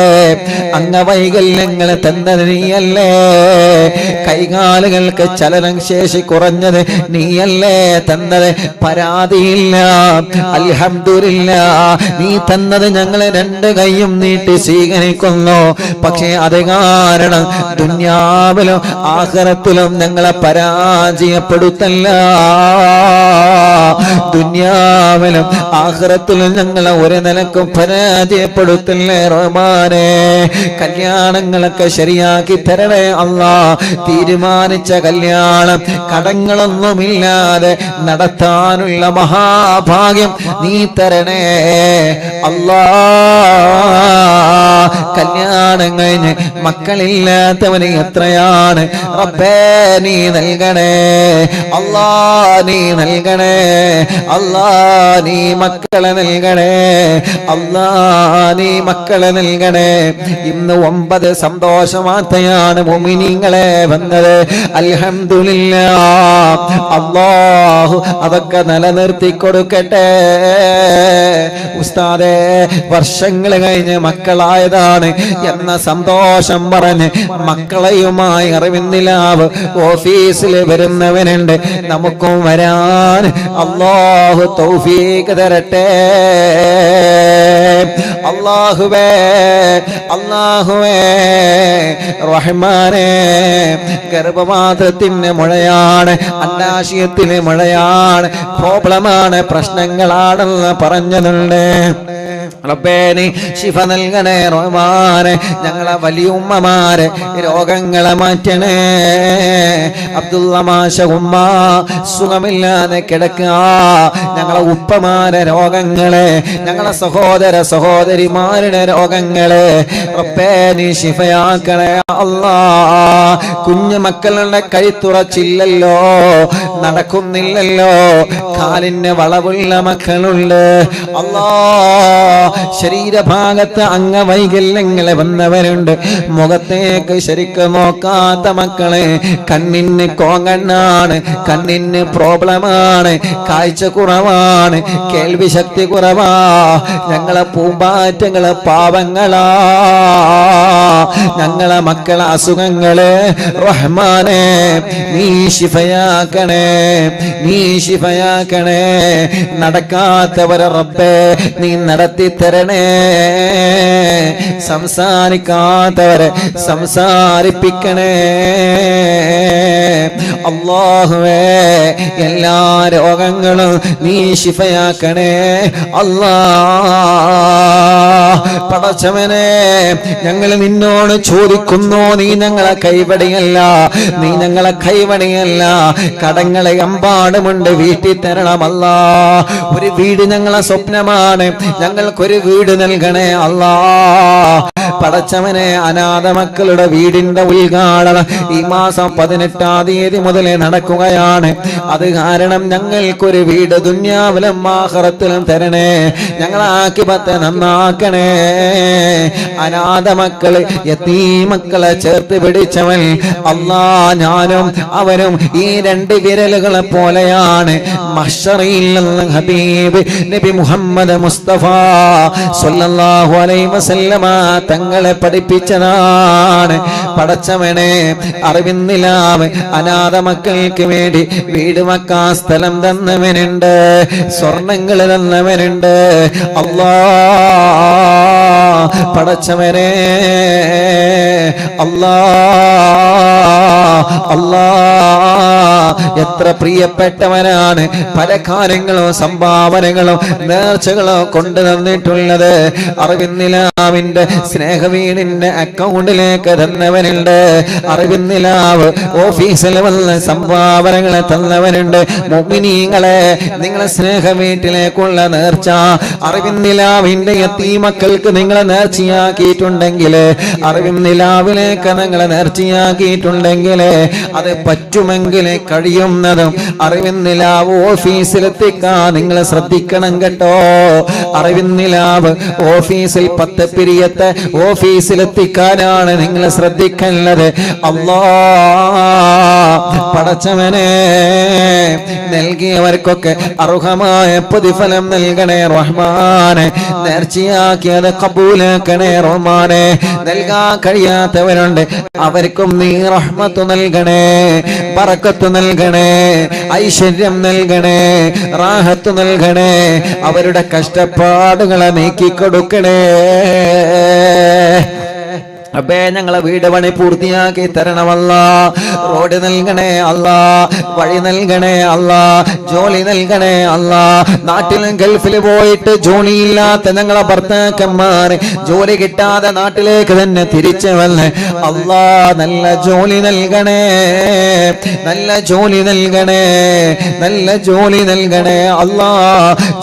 അംഗവൈകല്യങ്ങൾ തന്നത് നീയല്ലേ, കൈകാലുകൾക്ക് ചലനം ശേഷി കുറഞ്ഞത് നീയല്ലേ തന്നത്. പരാതിയില്ല, അൽഹംദുലില്ലാ, നീ തന്നത് ഞങ്ങൾ രണ്ട് കൈയും നീട്ടി സ്വീകരിക്കുന്നു. പക്ഷേ അത് കാരണം ദുനിയാവിലും ആഖിറത്തിലും ഞങ്ങളെ പരാജയപ്പെടുത്തല്ല, ദുനിയാവിലും ആഖിറത്തിലും ഞങ്ങളെ ഒരു നിലക്കും പരാജയപ്പെടുത്തല്ലേ റഹ്മാനേ. കല്യാണങ്ങളൊക്കെ ശരിയാക്കി തരണേ അല്ലാ. തീരുമാനിച്ച കല്യാണം കടങ്ങളൊന്നുമില്ലാതെ നടത്താനുള്ള മഹാഭാഗ്യം നീ തരണേ അല്ലാ. കല്യാണം കഴിഞ്ഞ് മക്കളില്ലാത്തവന് എത്രയാണ് റബ്ബേ, നീ നൽകണേ അല്ലാ, നീ നൽകണേ അല്ലാ, നീ മക്കളെ നൽകണേ അല്ലാ, നീ മക്കളെ നൽകണേ. ഇന്ന് 9 സന്തോഷ വാർത്തയാണ് മുഅ്മിനീങ്ങളെ വന്നത്. അൽഹംദുലില്ലാഹ്, അല്ലാഹു അതൊക്കെ നിലനിർത്തി കൊടുക്കട്ടെ. ഉസ്താദേ, വർഷങ്ങൾ കഴിഞ്ഞ് മക്കളായതാണ് എന്ന സന്തോഷം പറഞ്ഞ് മക്കളെയുമായി അറിവിന്നിലാവ് ഓഫീസിൽ വരുന്നവനുണ്ട്. നമുക്കും വരാൻ അല്ലാഹു തൗഫീഖ് തരട്ടെ. അല്ലാഹുവേ, അല്ലാഹുവേ റഹ്മാനേ, ഗർഭപാത്രത്തിന് മുഴയാണ്, അണ്ടാശയത്തിന് മുഴയാണ്, പ്രോബ്ലമാണ്, പ്രശ്നങ്ങളാണെന്ന് പറഞ്ഞതുണ്ട്. റബ്ബേ നീ ശിഫ നൽകണേ റഹ്മാനെ. ഞങ്ങളെ വലിയുമ്മമാരെ രോഗങ്ങളെ മാറ്റണേ. അബ്ദുള്ള മാഷ ഉമ്മ സുഖമില്ലാതെ കിടക്കുക, ഞങ്ങളെ ഉപ്പമാരെ രോഗങ്ങളെ, ഞങ്ങളെ സഹോദര സഹോദരിമാരുടെ രോഗങ്ങളെ റബ്ബേ നീ ശിഫയാക്കണേ അല്ലാ. കുഞ്ഞു മക്കളുടെ കഴുത്തുറച്ചില്ലല്ലോ, നടക്കുന്നില്ലല്ലോ, കാലിന് വളവുള്ള മക്കളുണ്ട് അല്ലാ. ശരീരഭാഗത്ത് അംഗവൈകല്യങ്ങളെ വന്നവരുണ്ട്, മുഖത്തേക്ക് ശരിക്കും നോക്കാത്ത മക്കളെ, കണ്ണിന് കോങ്ങണ്ണാണ്, കണ്ണിന് പ്രോബ്ലമാണ്, കാഴ്ച കുറവാണ്, കേൾവി ശക്തി കുറവാ, ഞങ്ങളെ പൂമ്പാറ്റങ്ങളെ പാവങ്ങളാ, ഞങ്ങളെ മക്കളെ അസുഖങ്ങള് റഹ്മാനെ നീ ശിഫയാക്കണേ, നീ ശിഫയാക്കണേ. നടക്കാത്തവരെ റബ്ബേ നീ നടത്തി തരണേ, സംസാരിക്കാത്തവരെ സംസാരിപ്പിക്കണേ. അല്ലാഹുവേ എല്ലാ രോഗങ്ങളും നീ ശിഫയാക്കണേ അല്ലാ. പടച്ചവനെ ഞങ്ങൾ നിന്നോട് ചോദിക്കുന്നു, നീ ഞങ്ങളെ കൈവടിയല്ല, നീ ഞങ്ങളെ കൈവടിയല്ല. കടങ്ങളെ എമ്പാടുമുണ്ട്, വീട്ടിൽ തരണമല്ല. ഒരു വീട് ഞങ്ങളെ സ്വപ്നമാണ്, ഞങ്ങൾക്കൊരു വീട് നൽകണേ അല്ലാ. പടച്ചവനെ അനാഥ മക്കളുടെ വീടിന്റെ ഉദ്ഘാടനം ഈ മാസം 18-ാം തീയതി മുതൽ നടക്കുകയാണ്. അത് കാരണം ഞങ്ങൾക്കൊരു വീട് ദുനിയാവിലും ആഖിറത്തിലും തരണേ, ഞങ്ങളെ ആഖിറത്ത് നന്നാക്കണേ. അനാഥ മക്കള് യതീമക്കളെ ചേർത്ത് പിടിച്ചവൻ അല്ലാ, ഞാനും അവരും ഈ 2 വിരലുകളെ പോലെയാണ്. മഹ്ശറിൽ ഹബീബ് നബി മുഹമ്മദ് മുസ്തഫ സ്വല്ലല്ലാഹു അലൈഹി വസല്ലമ തങ്ങളെ പഠിപ്പിച്ചതാണ്. പടച്ചവനെ അറിവിന്നിലാവ് അനാഥ മക്കൾക്ക് വേണ്ടി വീട് വെക്കാൻ സ്ഥലം തന്നവനുണ്ട്, സ്വർണങ്ങൾ തന്നവനുണ്ട് അല്ലാ. പടച്ചവനെ അല്ലാ അല്ലാ, എത്ര പ്രിയപ്പെട്ടവനാണ് പല കാര്യങ്ങളും സംഭാവനകളും നേർച്ചകളോ കൊണ്ടു തന്നിട്ടുള്ളത്. അറിവിന്നിലാവിന്റെ സ്നേഹവീടിന്റെ അക്കൗണ്ടിലേക്ക് തന്നവനുണ്ട്, അറിവിന്നിലാവ് ഓഫീസിൽ വന്ന് സംഭാവനകളെ തന്നവനുണ്ട്. മുഅ്മിനീങ്ങളെ നിങ്ങളെ സ്നേഹ വീട്ടിലേക്കുള്ള നേർച്ച അറിവിന്നിലാവിന്റെ യതീമക്കൾക്ക് നിങ്ങളെ നേർച്ചയാക്കിയിട്ടുണ്ടെങ്കിൽ, അറിവിന്നിലാവിലേക്ക് നിങ്ങളെ നേർച്ചയാക്കിയിട്ടുണ്ടെങ്കിൽ അത് പറ്റുമെങ്കിൽ കഴിയുന്നതും അറിവിന്നിലാവ് ഓഫീസിലെത്തിക്കാൻ നിങ്ങൾ ശ്രദ്ധിക്കണം കേട്ടോ. അറിവിന്നിലാവ് ഓഫീസിൽ 10 പിരിയത്തെ ഓഫീസിലെത്തിക്കാനാണ് നിങ്ങൾ ശ്രദ്ധിക്കുന്നത്. അല്ലാ പടച്ചവനെ നൽകിയവർക്കൊക്കെ അർഹമായ പ്രതിഫലം നൽകണേ റഹ്മാനെ. നേർച്ചയാക്കിയത് കബൂലാക്കണേ റഹ്മാനെ. നൽകാൻ കഴിയാത്തവരുണ്ട്, അവർക്കും നീ റഹ്മത്ത് നൽകണേ, ബറക്കത്ത് നൽകണേ, ഐശ്വര്യം നൽകണേ, റാഹത്ത് നൽകണേ. അവരുടെ കഷ്ടപ്പാടുകളെ നീക്കിക്കൊടുക്കണേ. അപ്പേ ഞങ്ങളെ വീട് പണി പൂർത്തിയാക്കി തരണമല്ല. റോഡ് നൽകണേ അല്ല, വഴി നൽകണേ അല്ല, ജോലി നൽകണേ അല്ല. നാട്ടിലും ഗൾഫിൽ പോയിട്ട് ജോലിയില്ലാത്ത ഞങ്ങളെ ഭർത്താക്കന്മാർ ജോലി കിട്ടാതെ നാട്ടിലേക്ക് തന്നെ തിരിച്ചു വന്ന് അല്ലാ നല്ല ജോലി നൽകണേ, നല്ല ജോലി നൽകണേ, നല്ല ജോലി നൽകണേ അല്ലാ.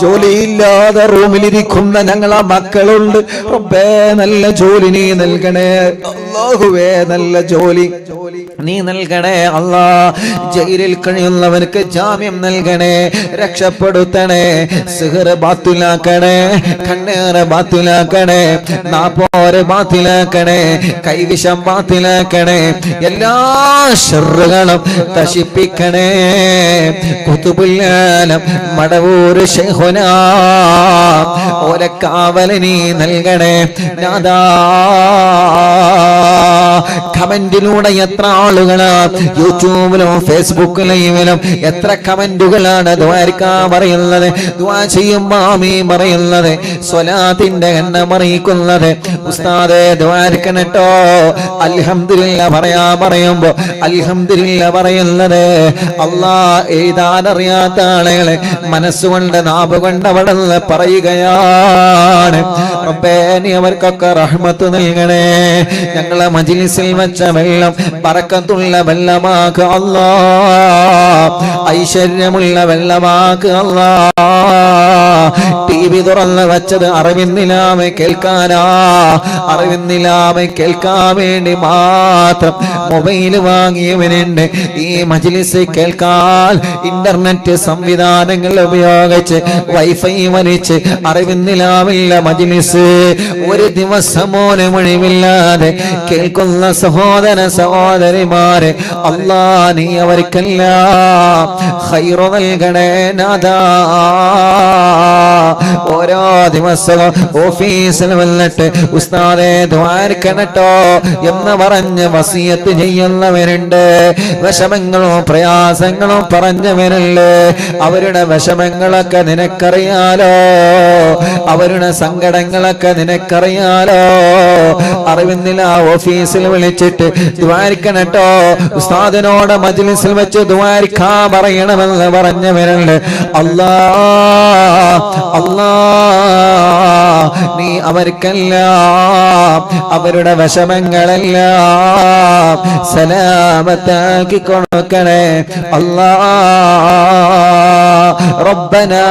ജോലിയില്ലാതെ റൂമിലിരിക്കുന്ന ഞങ്ങളെ മക്കളുണ്ട് റബ്ബേ, നല്ല ജോലി നീ നൽകണേ അല്ലാഹുവേ, നല്ല ജോലി നീ നൽകണേ അല്ലാ. ജയിലിൽ കഴിയുന്നവർക്ക് ജാമ്യം നൽകണേ, രക്ഷപ്പെടുത്തണേ. സിഹ്ർ ബാത്തിലാക്കണേ, കണ്ണേറ് ബാത്തിലാക്കണേ, നാപ്പോര് ബാത്തിലാക്കണേ, കൈവിഷം ബാത്തിലാക്കണേ, എല്ലാ ശർറുകളും നശിപ്പിക്കണേ. ഖുതുബുൽ മടവൂർ ശൈഖുനാ ഓരക്കാവല് നീ നൽകണേ നാദാ. കമന്റിലൂടെ എത്ര ആളുകളാ യൂട്യൂബിലും ഫേസ്ബുക്ക് ലൈവിലും എത്ര കമന്റുകളാണ് ദ്വാരക്കാൻ പറയുന്നത്, ദ്വാ ചെയ്യുമ്പോ ആമീൻ പറയുന്നത്, സ്വലാത്തിന്റെ എണ്ണം അറിയിക്കുന്നത്. ഉസ്താദേ ദ്വാരക്കണട്ടോ, അൽഹംദുലില്ലാ പറയുമ്പോ അൽഹംദുലില്ലാ പറയുന്നത്. അല്ലാ എഴുതാനറിയാത്ത ആളുകളെ മനസ്സുകൊണ്ട് നാവ് കൊണ്ട് അവിടെ പറയുകയാണ്. റബ്ബേ നീ അവർക്കൊക്കെ റഹ്മത്ത് നൽകണേ. ഞങ്ങളെ മജ്ലിസിൽ വെച്ച വെള്ളം ബറക്കത്തുള്ള വെള്ളമാക്ക് അല്ലാ, ഐശ്വര്യമുള്ള വെള്ളമാക്ക് അല്ലാ. ടിവി തുറന്ന് വെച്ചത് അറിവിന്നിലാമെ കേൾക്കാനാ, അറിവിന്നിലാമെ കേൾക്കാൻ വേണ്ടി മാത്രം മൊബൈല് വാങ്ങിയവനുണ്ട്. ഈ മജ്ലിസ് കേൾക്കാൻ ഇന്റർനെറ്റ് സംവിധാനങ്ങൾ ഉപയോഗിച്ച് വൈഫൈ വലിച്ച് അറിവിന്നിലാവില്ല മജ്ലിസ് ഒരു ദിവസം മോനെ മുഴിവില്ലാതെ കേൾക്കുന്ന സഹോദര സഹോദരിമാരെ, അല്ലാ നീ അവർക്കെല്ലാം ഖൈറ് നൽകണേ നാഥാ. ഓരോ ദിവസവും ഓഫീസിൽ വന്നിട്ട് ഉസ്താദേ ദ്വാരക്കണട്ടോ എന്ന് പറഞ്ഞ് വസിയത്ത് ചെയ്യുന്നവരുണ്ട്. വിഷമങ്ങളും പ്രയാസങ്ങളും പറഞ്ഞവരല്ലേ, അവരുടെ വിഷമങ്ങളൊക്കെ നിനക്കറിയാലോ, അവരുടെ സങ്കടങ്ങളൊക്കെ നിനക്കറിയാലോ. അറിവിന്നില്ല ഓഫീസിൽ വിളിച്ചിട്ട് ദ്വാരക്കണട്ടോ, ഉസ്താദിനോട് മജ്ലിസിൽ വെച്ച് ദ്വാരക്കാ പറയണമെന്ന് പറഞ്ഞവരല്ലേ. അല്ലാ അല്ലാ നീ അവർക്കെല്ലാം അവരുടെ വിഷമങ്ങളെല്ലാം സലാമത്താക്കി കൊടുക്കണേ അല്ലാ. റബ്ബനാ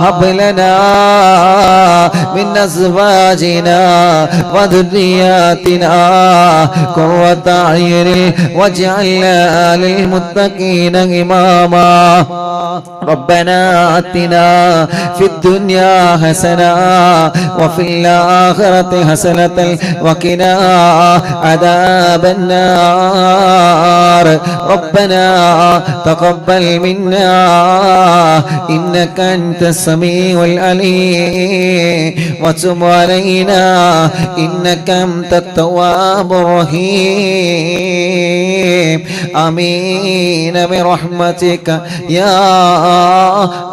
ഹബ് ലനാ മിൻ അസ്വാജിനാ വദുരിയാതിനാ ഖുവത അയ്നിൽ വജഅൽനാ ലിൽ മുത്തഖീന ഇമാമാ. ربنا آتنا في الدنيا حسنة وفي الآخرة حسنة وقنا عذاب النار. ربنا تقبل منا إنك أنت السميع العليم وتب علينا إنك أنت التواب الرحيم. آمين برحمتك يا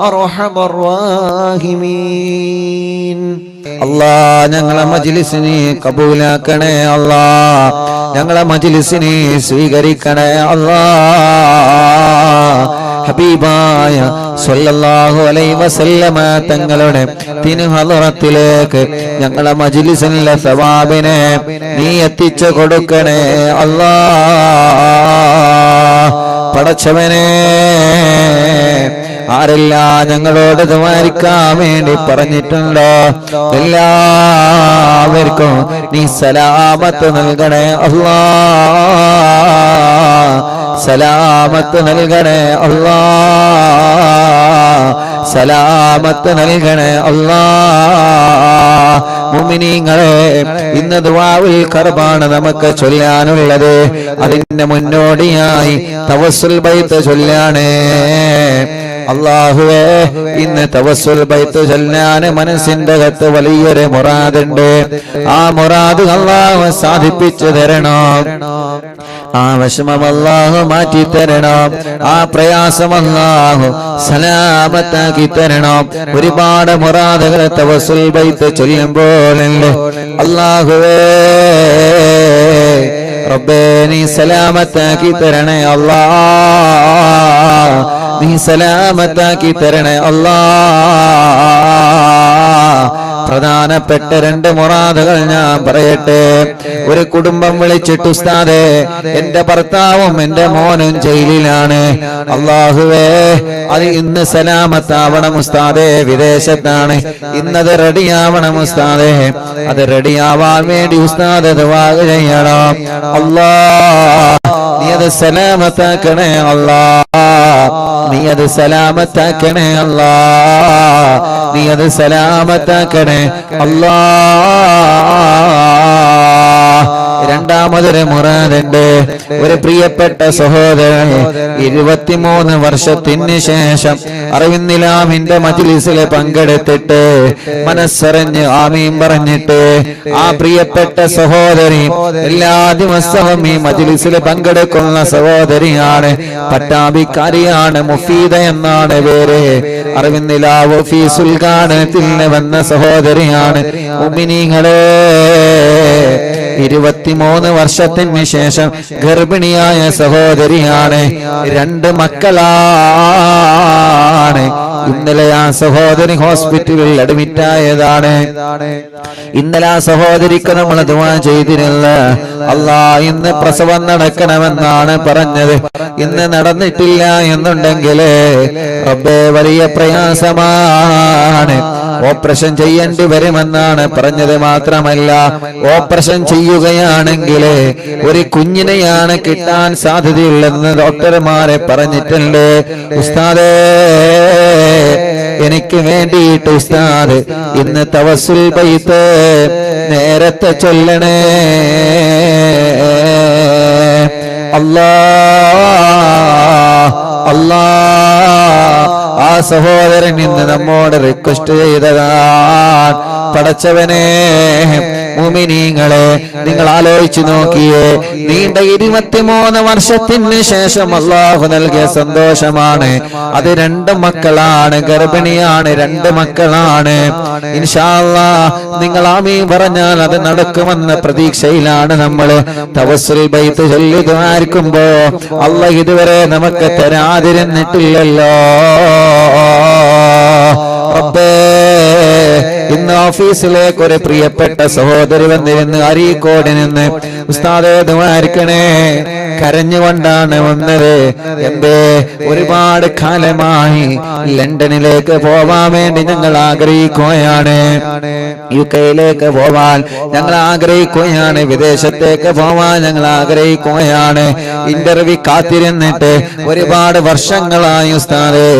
أرحم الراحمين. അല്ലാ ഞങ്ങളെ മജ്ലിസിനെ കബൂലാക്കണേ അല്ലാ, ഞങ്ങളെ മജ്ലിസിനെ സ്വീകരിക്കണേ അല്ലാ. ഹബീബായ സ്വല്ലല്ലാഹു അലൈഹി വസല്ലമ തങ്ങളുടെ തിരുഹളറത്തിലേക്ക് ഞങ്ങളെ മജ്ലിസിലെ സവാബിനെ നീ എത്തിച്ചു കൊടുക്കണേ അല്ലാ. പടച്ചവനെ ആരെല്ലാം ഞങ്ങളോട് ദ്വാരിക്കാൻ വേണ്ടി പറഞ്ഞിട്ടുണ്ടോ എല്ലാവർക്കും നീ സലാമത്ത് നൽകണേ അല്ലാ, സലാമത്ത് നൽകണേ അല്ലാ, സലാമത്ത് നൽകണേ അല്ലാ. മുഅ്മിനീങ്ങളെ ഇന്ന് ദുആഉൽ ഖർബാണ് നമുക്ക് ചൊല്ലാനുള്ളത്. അതിന്റെ മുന്നോടിയായി തവസ്സുൽ ബൈത്ത് ചൊല്ലാണ്. അല്ലാഹുവേ ഇന്ന് തവസ്സുൽ ബൈത്ത് ചൊല്ലാൻ മനസ്സിന്റെ അകത്ത് വലിയൊരു മുറാദുണ്ട്. ആ മുറാദ് അല്ലാഹു സാധിപ്പിച്ചു തരണം, ആ വിഷമം അല്ലാഹു മാറ്റി തരണം, ആ പ്രയാസം അല്ലാഹു സലാമത്താക്കി തരണം. ഒരുപാട് മുറാദുകൾ തവസ്സുൽ ബൈത്ത് ചൊല്ലുമ്പോഴല്ലേ അല്ലാഹുവേ റബ്ബേ നീ സലാമത്താക്കി തരണേ അല്ലാ, നീ സലാമത്താക്കി തരണേ അല്ലാ. പ്രധാനപ്പെട്ട രണ്ട് മുറാദുകൾ ഞാൻ പറയട്ടെ. ഒരു കുടുംബം വിളിച്ചിട്ട് ഉസ്താദേ എന്റെ ഭർത്താവും എന്റെ മോനും ജയിലിലാണ്, അല്ലാഹുവേ അത് ഇന്ന് സലാമത്താവണം ഉസ്താദേ, വിദേശത്താണ്, ഇന്നത് റെഡിയാവണം ഉസ്താദേ, അത് റെഡിയാവാൻ വേണ്ടി ഉസ്താദ് ദുആ ചെയ്യണം. അല്ലാ നീ അത് സലാമത്താക്കണേ അല്ലാ, നീ അത് സലാമത്താക്കണേ അല്ലാ, നീ അത് സലാമത്താക്കണേ അല്ലാ. രണ്ടാമതൊരു മുറാദുണ്ട്. ഒരു പ്രിയപ്പെട്ട സഹോദരൻ 23 വർഷത്തിന് ശേഷം അറിവിന്നിലാമിന്റെ മജ്ലിസിൽ പങ്കെടുത്തിട്ട് മനസ്സറിഞ്ഞ് ആമീൻ പറഞ്ഞിട്ട് ആ പ്രിയപ്പെട്ട സഹോദരി എല്ലാ ദിവസവും ഈ മജ്ലിസിൽ പങ്കെടുക്കുന്ന സഹോദരിയാണ്, പട്ടാഭിക്കാരിയാണ്, മുഫീദ എന്നാണ് പേര്. അറിവിന്നിലാവ് ഓഫീസുൽ ഉദ്ഘാടനത്തിൽ വന്ന സഹോദരിയാണ്. മുഅ്മിനീങ്ങളെ 23 വർഷത്തിന് ശേഷം ഗർഭിണിയായ സഹോദരിയാണ്. 2 മക്കളാണ്. ഇന്നലെ ആ സഹോദരി ഹോസ്പിറ്റലിൽ അഡ്മിറ്റ് ആയതാണ്. ഇന്നലെ ആ സഹോദരിക്ക് നമ്മൾ ദുആ ചെയ്തിരുന്നില്ല. അല്ലാ, ഇന്ന് പ്രസവം നടക്കണമെന്നാണ് പറഞ്ഞത്. ഇന്ന് നടന്നിട്ടില്ല എന്നുണ്ടെങ്കിൽ റബ്ബേ വലിയ പ്രയാസമാണ്. ഓപ്പറേഷൻ ചെയ്യേണ്ടി വരുമെന്നാണ് പറഞ്ഞത്. മാത്രമല്ല, ഓപ്പറേഷൻ ചെയ്യുകയാണെങ്കിൽ ഒരു കുഞ്ഞിനെയാണ് കിട്ടാൻ സാധ്യതയുള്ളതെന്ന് ഡോക്ടർമാരെ പറഞ്ഞിട്ടുണ്ട്. ഉസ്താദേ, എനിക്ക് വേണ്ടിയിട്ട് ഉസ്താദ് ഇന്ന് തവസ്സുൽ ബൈത്ത് നേരത്തെ ചൊല്ലണേ. അല്ലാ, ആ സഹോദരൻ ഇന്ന് നമ്മോട് റിക്വസ്റ്റ് ചെയ്തതാണ്. പടച്ചവനെ, മുഅ്മിനീങ്ങളെ, നിങ്ങൾ ആലോചിച്ചു നോക്കിയേ, നീണ്ട 23 വർഷത്തിന് ശേഷം അല്ലാഹു നൽകിയ സന്തോഷമാണ് അത്. 2 മക്കളാണ്, ഗർഭിണിയാണ്, 2 മക്കളാണ്. ഇൻഷാ അല്ലാഹ് നിങ്ങൾ ആമീൻ പറഞ്ഞാൽ അത് നടക്കുമെന്ന പ്രതീക്ഷയിലാണ് നമ്മൾ തവസ്സുൽ ബൈത്ത് ചൊല്ലി ദുആർക്കുമ്പോ അല്ലാഹ് ഇതുവരെ നമുക്ക് തരാതിരുന്നിട്ടില്ലല്ലോ. റബ്ബേ, ഇന്ന് ഓഫീസിലേക്ക് ഒരു പ്രിയപ്പെട്ട സഹോദരി വന്നിരുന്ന് അരീക്കോട് നിന്ന് ഉസ്താദേ ദുആർക്കണേ, കരഞ്ഞുകൊണ്ടാണ് വന്നത്. എന്തേ, ഒരുപാട് കാലമായി ലണ്ടനിലേക്ക് പോവാൻ വേണ്ടി ഞങ്ങൾ ആഗ്രഹിക്കുകയാണ്, യുകെയിലേക്ക് പോവാൻ ഞങ്ങൾ ആഗ്രഹിക്കുകയാണ്, വിദേശത്തേക്ക് പോവാൻ ഞങ്ങൾ ആഗ്രഹിക്കുകയാണ്. ഇന്റർവ്യൂ കാത്തിരുന്നിട്ട് ഒരുപാട് വർഷങ്ങളായി ഉസ്താദേ.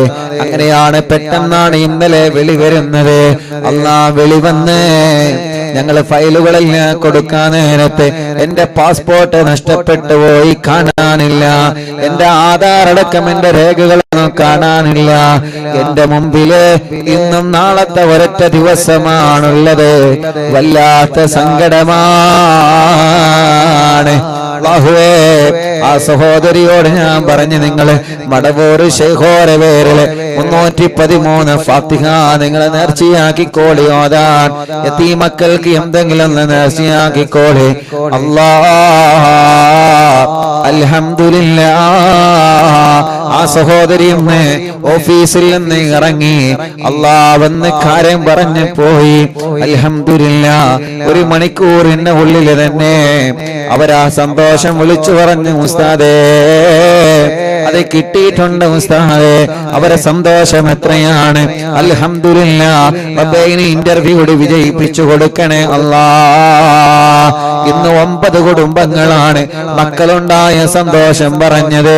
അങ്ങനെയാണ് പെട്ടെന്നാണ് ഇന്നലെ വിളി വരുന്നത്. അല്ലാ, വിളി വന്ന് ഞങ്ങൾ ഫയലുകളെല്ലാം കൊടുക്കാൻ നേരത്തെ എന്റെ പാസ്പോർട്ട് നഷ്ടപ്പെട്ടു പോയി, കാണാനില്ല. എന്റെ ആധാർ അടക്കം എന്റെ രേഖകളൊന്നും കാണാനില്ല. എന്റെ മുമ്പില് ഇന്നും നാളത്തെ ഒരൊറ്റ ദിവസമാണുള്ളത്. വല്ലാത്ത സങ്കടമാണ്. അല്ലാഹുവേ, ആ സഹോദരിയോട് ഞാൻ പറഞ്ഞു, നിങ്ങൾ മടവൂർ ശൈഖോരെ പേരില് 313 ഫാത്തിഹ നിങ്ങൾ നേർച്ചയാക്കിക്കോളി ഓതാൻ. യതീമക്കൾക്ക് എന്തെങ്കിലും നേർച്ചയാക്കിക്കോളി. അല്ലാഹ്, അൽഹംദുലില്ലാഹ്. ആ സഹോദരി ഓഫീസിൽ നിന്ന് ഇറങ്ങി വന്ന് കാര്യം പറഞ്ഞു പോയി. അൽഹംദുലില്ലാഹ്, 1 മണിക്കൂറിന്റെ ഉള്ളിൽ തന്നെ അവരാ സന്തോഷം വിളിച്ചു പറഞ്ഞു, ഉസ്താദേ അത് കിട്ടിയിട്ടുണ്ട് ഉസ്താദേ. അവരെ സന്തോഷം എത്രയാണ്. അൽഹംദുലില്ലാഹ്, റബ്ബേ ഇനി ഇന്റർവ്യൂ വിജയിപ്പിച്ചു കൊടുക്കണേ അല്ലാഹ്. ഇന്ന് 9 കുടുംബങ്ങളാണ് മക്കളുണ്ടായ സന്തോഷം പറഞ്ഞത്.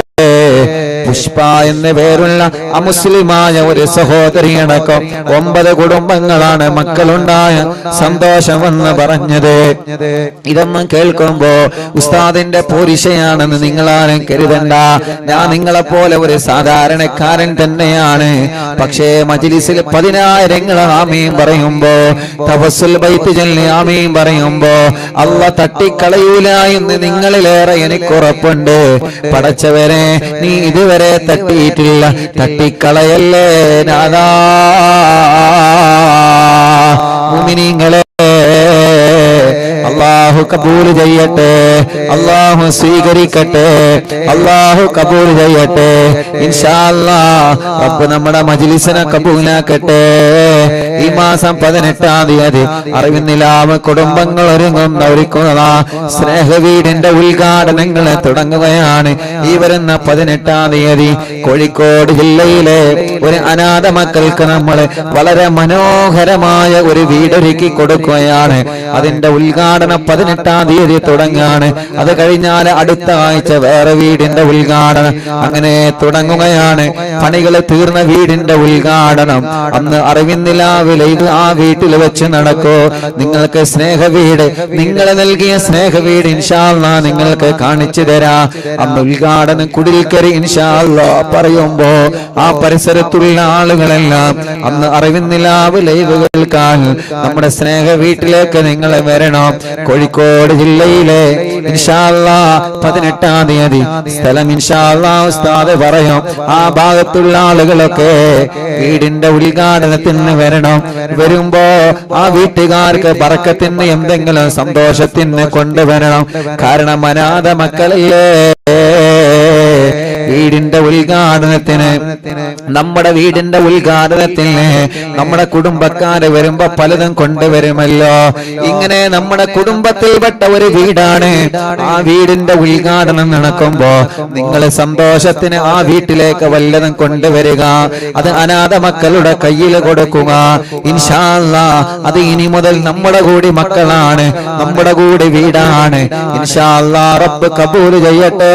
പുഷ്പ എന്ന പേരുള്ള അമുസ്ലിമായ ഒരു സഹോദരിയടക്കം 9 കുടുംബങ്ങളാണ് മക്കളുണ്ടായ സന്തോഷമെന്ന് പറഞ്ഞത്. ഇതൊന്നും കേൾക്കുമ്പോ ഉസ്താദിന്റെ പോരിശയാണെന്ന് നിങ്ങളാരും കരുതണ്ട. ഞാൻ നിങ്ങളെപ്പോലെ ഒരു സാധാരണക്കാരൻ തന്നെയാണ്. പക്ഷേ മജ്ലിസിൽ 10,000 ആമീൻ പറയുമ്പോ, തവസ്സുൽ ബൈത്ത് ചൊല്ലി ആമീൻ പറയുമ്പോ അല്ലാഹ് തട്ടിക്കളയൂല എന്ന് നിങ്ങളിലേറെ എനിക്കുറപ്പുണ്ട്. പടച്ചവനെ, നീ ഇതുവരെ തട്ടിയിട്ടില്ല, തട്ടിക്കളയല്ലേ നാഥാ. മുഅ്മിനീങ്ങളെ, അല്ലാഹു കബൂൽ ചെയ്യട്ടെ, അല്ലാഹു സ്വീകരിക്കട്ടെ, അല്ലാഹു കബൂൽ ചെയ്യട്ടെ. ഇൻഷാ അല്ലാഹ് റബ്ബ് നമ്മുടെ മജ്ലിസിനെ കബൂലാക്കട്ടെ. ഈ മാസം 18-ാം തീയതി അറിവിന്നിലാവ് കുടുംബങ്ങൾ ഒരുങ്ങുന്ന സ്നേഹവീടിന്റെ ഉദ്ഘാടനങ്ങൾ തുടങ്ങുകയാണ്. ഈ വരുന്ന 18-ാം തീയതി കോഴിക്കോട് ജില്ലയിലെ ഒരു അനാഥ മക്കൾക്ക് നമ്മൾ വളരെ മനോഹരമായ ഒരു വീടൊരുക്കി കൊടുക്കുകയാണ്. അതിന്റെ ഉദ്ഘാടനം 18-ാം തീയതി തുടങ്ങാണ്. അത് കഴിഞ്ഞാൽ അടുത്ത ആഴ്ച വേറെ വീടിന്റെ ഉദ്ഘാടനം അങ്ങനെ തുടങ്ങുകയാണ്. പണികൾ തീർന്ന വീടിന്റെ ഉദ്ഘാടനം അന്ന് അറിവിന്നിലാവിലെ ആ വീട്ടിൽ വെച്ച് നടക്കൂ. നിങ്ങൾക്ക് സ്നേഹവീട്, നിങ്ങൾ നൽകിയ സ്നേഹവീട് ഇൻഷാ അല്ലാഹ് നിങ്ങൾക്ക് കാണിച്ചു തരാം. അന്ന് ഉദ്ഘാടനം കുടിൽക്കരി ഇൻഷാ അല്ലാഹ് പറയുമ്പോ ആ പരിസരത്തുള്ള ആളുകളെല്ലാം അന്ന് അറിവിന്നിലാവ് ലൈവ് കേൾക്കാൻ നമ്മുടെ സ്നേഹ വീട്ടിലേക്ക് നിങ്ങൾ വരണം. കോഴിക്കോട് ജില്ലയിലെ ഇൻഷാ അല്ലാഹ് 18-ാം തീയതി സ്ഥലം ഇൻഷാ അല്ലാഹ് ഉസ്താദ് പറയും. ആ ഭാഗത്തുള്ള ആളുകളൊക്കെ വീടിന്റെ ഉദ്ഘാടനത്തിന് വരണം. വരുമ്പോ ആ വീട്ടുകാർക്ക് ബറക്കത്തിന് എന്തെങ്കിലും സന്തോഷത്തിന് കൊണ്ടുവരണം. കാരണം അനാഥ മക്കളല്ലേ, വീടിന്റെ ഉദ്ഘാടനത്തിന് നമ്മുടെ വീടിന്റെ ഉദ്ഘാടനത്തിന് നമ്മുടെ കുടുംബക്കാര് വരുമ്പോ പലതും കൊണ്ടുവരുമല്ലോ. ഇങ്ങനെ നമ്മുടെ കുടുംബത്തിൽപ്പെട്ട ഒരു വീടാണ്. ആ വീടിന്റെ ഉദ്ഘാടനം നടക്കുമ്പോ നിങ്ങൾ സന്തോഷത്തിന് ആ വീട്ടിലേക്ക് വല്ലതും കൊണ്ടുവരിക. അത് അനാഥ മക്കളുടെ കയ്യിൽ കൊടുക്കുക. ഇൻഷാ അല്ലാഹ് അത് ഇനി മുതൽ നമ്മുടെ കൂടി മക്കളാണ്, നമ്മുടെ കൂടി വീടാണ്. ഇൻഷാ അല്ലാഹ് റബ്ബ് കബൂൽ ചെയ്യട്ടെ.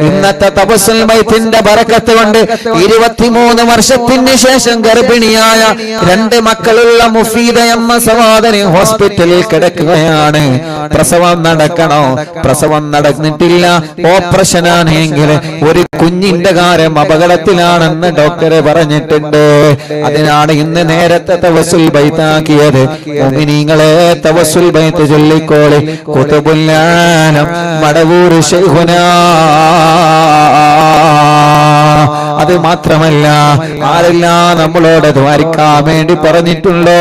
ഇന്നത്തെ തവസ്സുൽ ബൈത്തിന്റെ ബറക്കത്ത് കൊണ്ട് 23 വർഷത്തിന് ശേഷം ഗർഭിണിയായ 2 മക്കളുള്ള മുഫീദ എന്ന സഹോദരി ഹോസ്പിറ്റലിൽ കിടക്കുകയാണ്. പ്രസവം നടക്കണോ? പ്രസവം നടന്നിട്ടില്ല, ഓപ്പറേഷൻ ആണെങ്കിൽ ഒരു കുഞ്ഞിന്റെ കാര്യം അപകടത്തിലാണെന്ന് ഡോക്ടറെ പറഞ്ഞിട്ടുണ്ട്. അതിനാണ് ഇന്ന് നേരത്തെ തവസ്സുൽ ബൈത്താക്കിയത്. മുഅ്മിനീങ്ങളെ തവസ്സുൽ ബൈത്ത് ചൊല്ലിക്കോളി. ഖുതുബുല്ലാനം മടവൂർ ശൈഖുനാ. അത് മാത്രമല്ല, ആരെല്ലാം നമ്മളോട് ദ്വാരിക്കാൻ വേണ്ടി പറഞ്ഞിട്ടുള്ളോ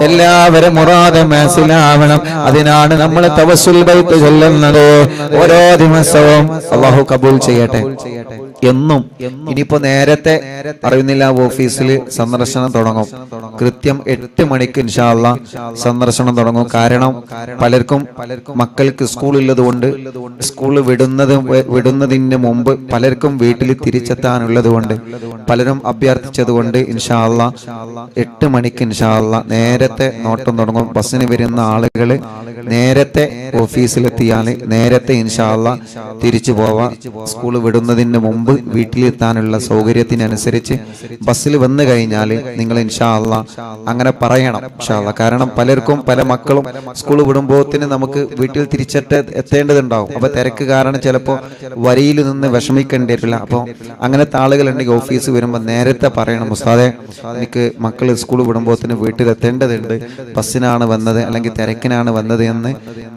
എല്ലാവരും മുറാദ് മനസ്സിലാവണം. അതിനാണ് നമ്മൾ തവസ്സുൽ ബൈത്ത് ചൊല്ലുന്നത്. ഓരോ ദിവസവും അല്ലാഹു കബൂൽ ചെയ്യട്ടെ. എന്നും ഇനിയിപ്പോ നേരത്തെ അറിയുന്നില്ല ഓഫീസിൽ സന്ദർശനം തുടങ്ങും. കൃത്യം 8 മണിക്ക് ഇൻഷാ അല്ലാഹ് സന്ദർശനം തുടങ്ങും. കാരണം പലർക്കും മക്കൾക്ക് സ്കൂളുള്ളത് കൊണ്ട് സ്കൂൾ വിടുന്നതിന് മുമ്പ് പലർക്കും വീട്ടിൽ തിരിച്ചെത്താനുള്ളത് കൊണ്ട് പലരും അഭ്യർത്ഥിച്ചത് കൊണ്ട് ഇൻഷാ അല്ലാഹ് 8 മണിക്ക് ഇൻഷാ അല്ലാഹ് നേരത്തെ നോട്ടം തുടങ്ങും. ബസ്സിന് വരുന്ന ആളുകൾ നേരത്തെ ഓഫീസിലെത്തിയാൽ നേരത്തെ ഇൻഷാ അല്ലാഹ് തിരിച്ചു പോവാം. സ്കൂൾ വിടുന്നതിന് മുമ്പ് വീട്ടിലെത്താനുള്ള സൗകര്യത്തിനനുസരിച്ച് ബസ്സിൽ വന്നു കഴിഞ്ഞാൽ നിങ്ങൾ ഇൻഷാ അല്ലാഹ് അങ്ങനെ പറയണം ഇൻഷാ അല്ലാഹ്. കാരണം പലർക്കും പല മക്കളും സ്കൂൾ വിടുമ്പോത്തിന് നമുക്ക് വീട്ടിൽ എത്തേണ്ടതുണ്ടാവും. അപ്പൊ തിരക്ക് കാരണം ചിലപ്പോൾ വരിയിൽ നിന്ന് വിഷമിക്കേണ്ടി വരില്ല. അപ്പോൾ അങ്ങനത്തെ ആളുകളുണ്ടെങ്കിൽ ഓഫീസ് വരുമ്പോൾ നേരത്തെ പറയണം, ഉസ്താദേ എനിക്ക് മക്കൾ സ്കൂൾ വിടുമ്പോത്തിന് വീട്ടിലെത്തേണ്ടതുണ്ട്, ബസ്സിനാണ് വന്നത് അല്ലെങ്കിൽ തിരക്കിനാണ് വന്നത് എന്ന്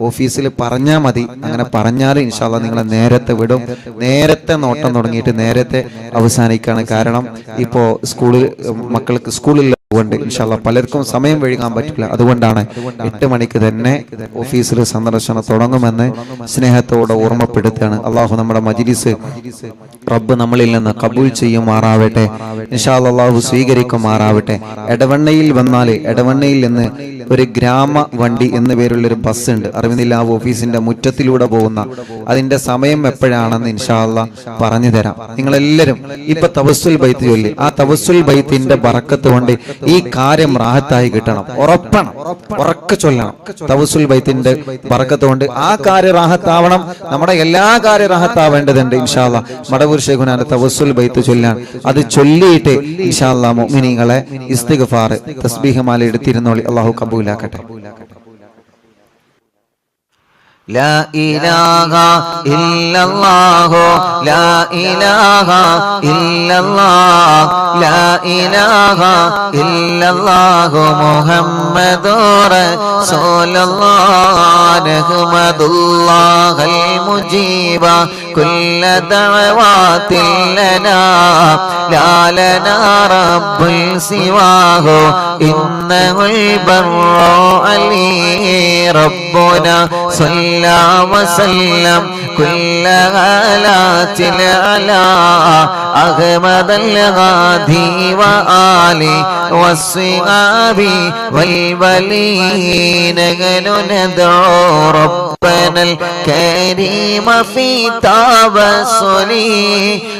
ഓഫീസിൽ പറഞ്ഞാൽ മതി. അങ്ങനെ പറഞ്ഞാൽ ഇൻഷാ അല്ലാഹ് നിങ്ങളെ നേരത്തെ വിടും. നേരത്തെ നോട്ടം തുടങ്ങിയിട്ട് നേരത്തെ അവസാനിക്കാണ്. കാരണം ഇപ്പോ മക്കൾക്ക് സ്കൂളിൽ കൊണ്ട് ഇൻഷാ അല്ലാഹ് പലർക്കും സമയം വൈകാൻ പറ്റില്ല. അതുകൊണ്ടാണ് 8 മണിക്ക് തന്നെ ഓഫീസിൽ സന്ദർശനം തുടങ്ങുമെന്ന് സ്നേഹത്തോടെ ഓർമ്മപ്പെടുത്തുകയാണ്. അള്ളാഹു നമ്മുടെ മജ്ലിസ് റബ്ബ് നമ്മളിൽ നിന്ന് കബൂൽ ചെയ്യുമാറാവട്ടെ. ഇൻഷാ അല്ലാഹ് അള്ളാഹു സ്വീകരിക്കുമാറാവട്ടെ. എടവണ്ണയിൽ വന്നാൽ എടവണ്ണയിൽ നിന്ന് ഒരു ഗ്രാമ വണ്ടി എന്ന പേരുള്ള ഒരു ബസ് ഉണ്ട്. അറിവിന്നില്ല ഓഫീസിന്റെ മുറ്റത്തിലൂടെ പോകുന്ന. അതിന്റെ സമയം എപ്പോഴാണെന്ന് ഇൻഷാ അല്ലാഹ് പറഞ്ഞു തരാം. നിങ്ങളെല്ലാവരും ഇപ്പൊ തവസ്സുൽ ബൈത്ത് ചൊല്ലി ആ തവസ്സുൽ ബൈത്തിന്റെ ബറക്കത്ത് കൊണ്ട് ഈ കാര്യം റാഹത്തായി കിട്ടണം. ഉറക്കെ ചൊല്ലണം. തവസ്സുൽ ബൈത്തിന്റെ ബറക്കത്ത് കൊണ്ട് ആ കാര്യം റാഹത്താവണം. നമ്മുടെ എല്ലാ കാര്യം റാഹത്താവേണ്ടതുണ്ട്. ഇൻഷാ അല്ലാഹ് മടവൂർ ശൈഖുനാന്റെ തവസ്സുൽ ബൈത്ത് ചൊല്ലാൻ അത് ചൊല്ലിയിട്ട് ഇൻഷാ അല്ലാഹ് മുഅ്മിനീങ്ങളെ ഇസ്തിഗ്ഫാർ തസ്ബീഹ് മാല എടുത്തിരുന്നോളി. അല്ലാഹു കബൂലാക്കട്ടെ. لا إله إلا الله لا إله إلا الله لا إله إلا الله محمد رسول الله نحمد الله المجيب كل دعوات لنا لا لنا رب سواه إنه البر علي ربنا صلى وسلم كل آلات على أحمد الغادي وآله والصحاب والولين ندعو ربنا الكريم في توسلي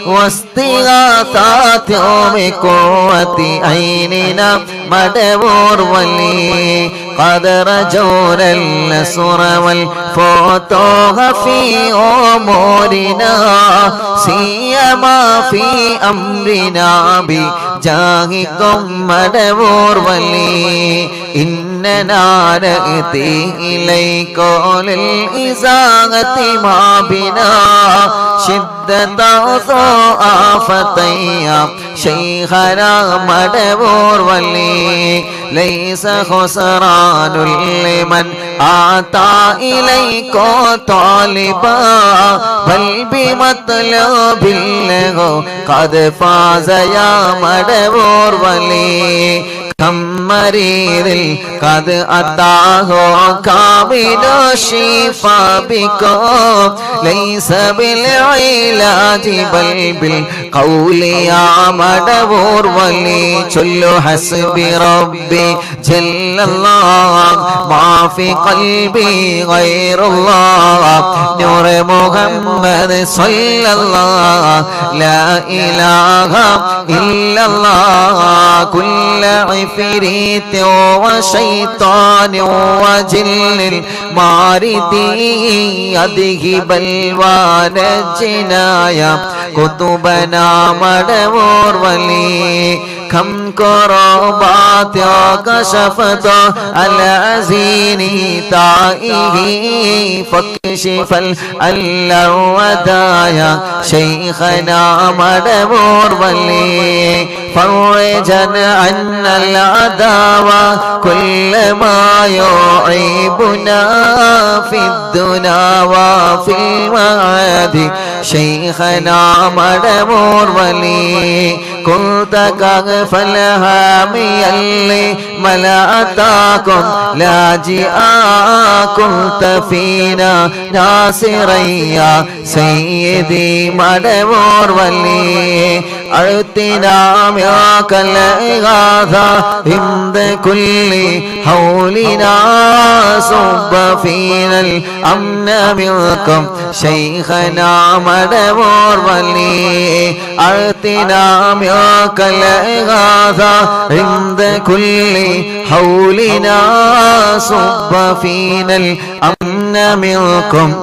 واستغاثات بقوة عيننا مدبور ولي قد رجونا النصر والفتوح في أمورنا سيما في أمرنا بجاهكم مدبور ولي إننا نأتي إليك للإزاغة ما بنا شدة آفتيا شيخنا مدبور ولي ليس خسران لمن آتى إليك طالبا بل بمطلب له قد فاز يا مدبور ولي كم مريض قد أتاه كامل الشفاء بكم ليس بالعلاج بل بالقول يا مدبور ولي كل حسب ربي جل الله ما في قلبي غير الله نور محمد صلى الله لا إله إلا الله كل عفريت وشيطان وجن الماردي يذهب الوان الجنايا كتبنا مدبور ولي كم كربات كشفت العزين تائه فاكشف الودايا شيخنا مدبور ولي فرجا عنا العداوة كل ما يعيبنا في الدنا وفي المعاد شيخنا مدبور ولي كنت كغف الهامي اللي ملأتاكم لاجئا كنت فينا ناصريا سيدي مدبور ولي أعطنا معك الإغاثة عند كل حولنا صب فينا الأمن منكم شيخنا مدبور ولي أعطنا معك الإغاثة عند كل حولنا صب فينا الأمن منكم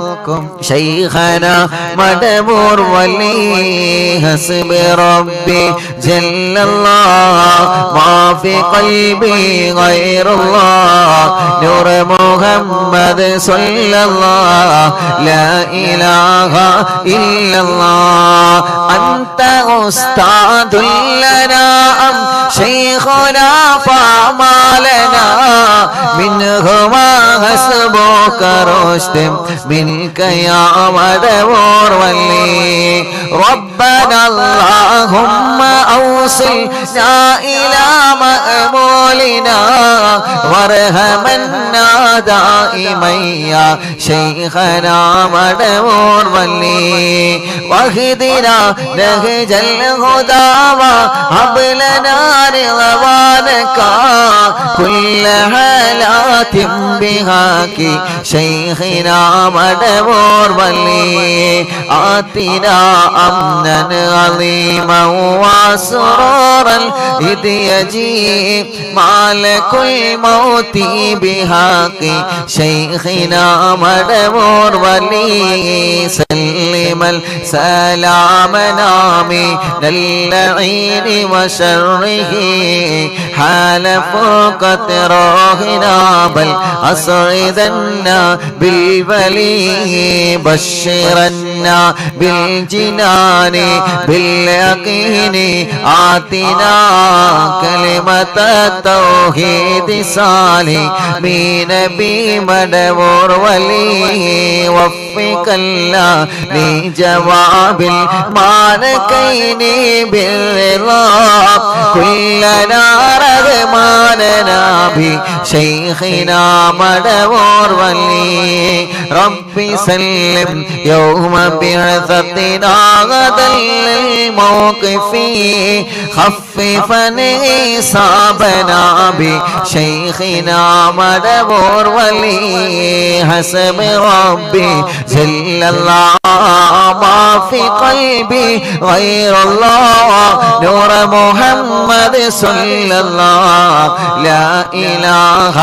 شيخنا مدبور ولي حسب ربي جل الله ما في قلبي غير الله نور محمد صلى الله لا إله إلا الله أنت أستاذ لنا أم شيخنا فما لنا منهما حسبك رشد منك يا مدبور ولي ربنا اللهم أوصلنا إلى مأمولنا وارحمنا دائما يا شيخنا مدبور ولي واهدنا نهج الهدى وهب لنا رضوانك كل حالات بهاك شيخنا مدبور ولي آتنا أمنا عظيما وسرورا إذ يجيء مالك الموت بحق شيخنا مدبور ولي سلم السلام نامي اللعين وشره حال فرقة روحنا بل أسعدنا بالولي بشرنا بالجنان باليقين آتنا كلمة التوحيد سالمين بمدبور ولي وفق الله لجواب المالكين بالرضا كلنا رغماننا بشيخنا مدبور ولي ربي سلم يوم بعثتنا غدا للموقف خففا إصابنا بشيخنا مدبور ولي حسب ربي جل الله ما في قلبي غير الله نور محمد صلى الله لا إله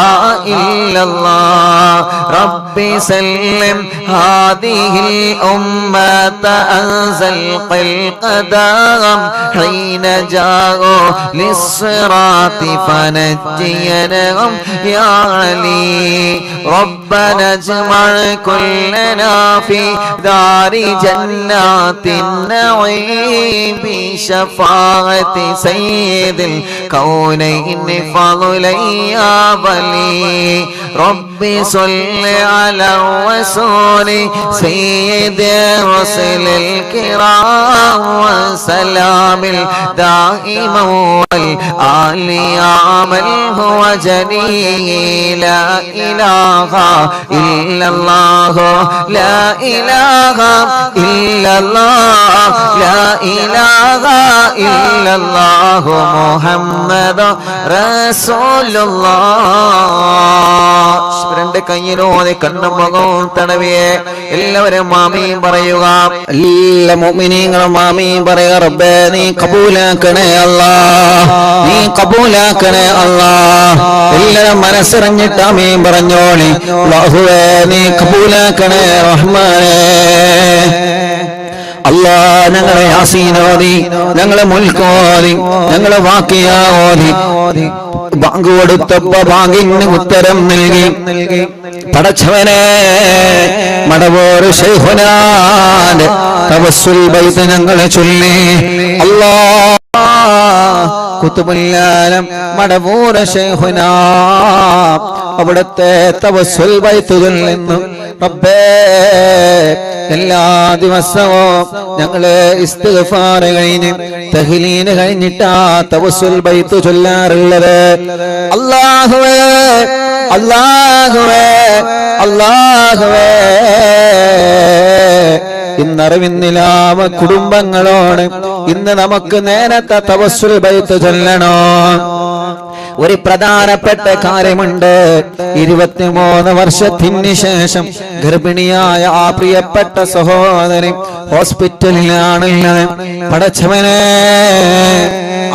إلا الله ربي سلم هذه الأمة أنزل القدام حين جاءوا للصراط فنجيناهم يا علي ربنا اجمع كلنا في دار جنات النعيم بشفاعة سيد الكونين فضلا يا ولي ربي صل على الرسول سيد الرسل الكرام وسلام دائما والآل من هو جليل لا إله إلا الله لا إله إلا الله لا إله إلا الله محمد رسول الله രണ്ട് കയ്യിലോടെ കണ്ണും മുഖവും തടവിയെ എല്ലാവരും ആമീൻ പറയുക. എല്ലാ മുഅ്മിനീങ്ങളും ആമീൻ പറയുക. റബ്ബേ നീ കബൂലാക്കണേ അല്ലാഹ്, നീ കബൂലാക്കണേ അല്ലാഹ്. എല്ലാവരും മനസ്സറിഞ്ഞിട്ട് ആമീൻ പറഞ്ഞോളി. അല്ലാഹുവേ നീ കബൂലാക്കണേ റഹ്മാനേ. അല്ലാ ഞങ്ങളെ യാസീനോദി, ഞങ്ങളെ മുൽക്കോദി, ഞങ്ങളെ വാക്കിയാവോദി, ബാങ്ക് കൊടുത്തപ്പോ ബാങ്കിന് ഉത്തരം നൽകി. പടച്ചവനെ മടവൂർ ശൈഖുനാന്റെ തവസ്സുൽ ബൈത്ത് ഞങ്ങളെ ചൊല്ലി. അല്ലാ കുതുബുല്ലാലം മടവൂർ ശൈഖുനാ അവിടുത്തെ തവസ്സുൽ ബൈത്ത് ചൊല്ലുന്നു. റബ്ബേ എല്ലാ ദിവസവും ഞങ്ങള് ഇസ്തിഗ്ഫാർ കഴിഞ്ഞ് തഹ്ലീൽ കഴിഞ്ഞിട്ടാ തവസ്സുൽ ബൈത്ത് ചൊല്ലാറുള്ളത്. അല്ലാഹുവേ അല്ലാഹുവേ അല്ലാഹുവേ ഇന്നറിവിന്നിലാമ കുടുംബങ്ങളോട് ഇന്ന് നമുക്ക് നേരത്തെ തവസ്സുൽ ബൈത്ത് ചൊല്ലണോ. ഒരു പ്രധാനപ്പെട്ട കാര്യമുണ്ട്. 23 വർഷത്തിന് ശേഷം ഗർഭിണിയായ ആ പ്രിയപ്പെട്ട സഹോദരി ഹോസ്പിറ്റലിലാണുള്ളത്. പടച്ചവനെ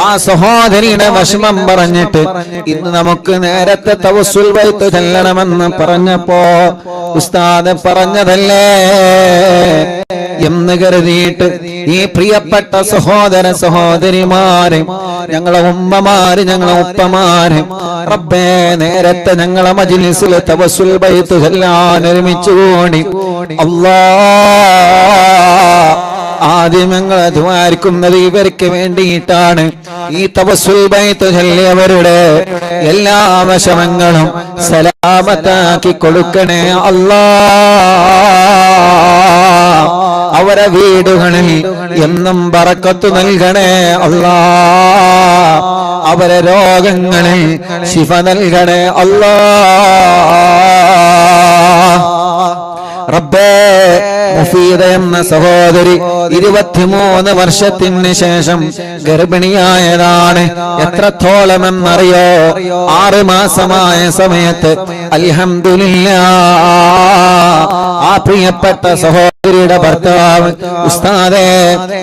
ആ സഹോദരിയുടെ വിഷമം പറഞ്ഞിട്ട് ഇന്ന് നമുക്ക് നേരത്തെ തവസ്സുൽ ബൈത്ത് ചൊല്ലണമെന്ന് പറഞ്ഞപ്പോ ഉസ്താദ് പറഞ്ഞതല്ലേ എന്ന് കരുതിയിട്ട് ഈ പ്രിയപ്പെട്ട സഹോദര സഹോദരിമാരെ, ഞങ്ങളെ ഉമ്മമാര്, ഞങ്ങളെ ഉപ്പമാര്, റബ്ബേ നേരത്തെ ഞങ്ങളെ മജ്ലിസിൽ തവസ്സുൽ ബൈത്ത് ചൊല്ലാൻ ഒരുമിച്ച് കൂടി. അല്ലാഹ് ആദ്യം ഞങ്ങളെ ദ്വാരിക്കുന്നത് ഇവർക്ക് വേണ്ടിയിട്ടാണ്. ഈ തവസ്സുൽ ബൈത്ത് ചൊല്ലിയവരുടെ എല്ലാ വശങ്ങളും സലാമത്താക്കി കൊടുക്കണേ അല്ലാഹ്. അവരെ വീടുകളിൽ എന്നും ബറക്കത്ത് നൽകണേ അല്ലാഹ്. അവരെ രോഗങ്ങളിൽ ശിഫ നൽകണേ അല്ലാഹ്. റബ്ബേ മുഫീദ എന്ന സഹോദരി 23 വർഷത്തിന് ശേഷം ഗർഭിണിയായതാണ്. എത്രത്തോളം എന്നറിയോ? 6 മാസമായ സമയത്ത് അൽഹംദുലില്ലാഹ് ആ പ്രിയപ്പെട്ട സഹോദരിയുടെ ഭർത്താവ് ഉസ്താദേ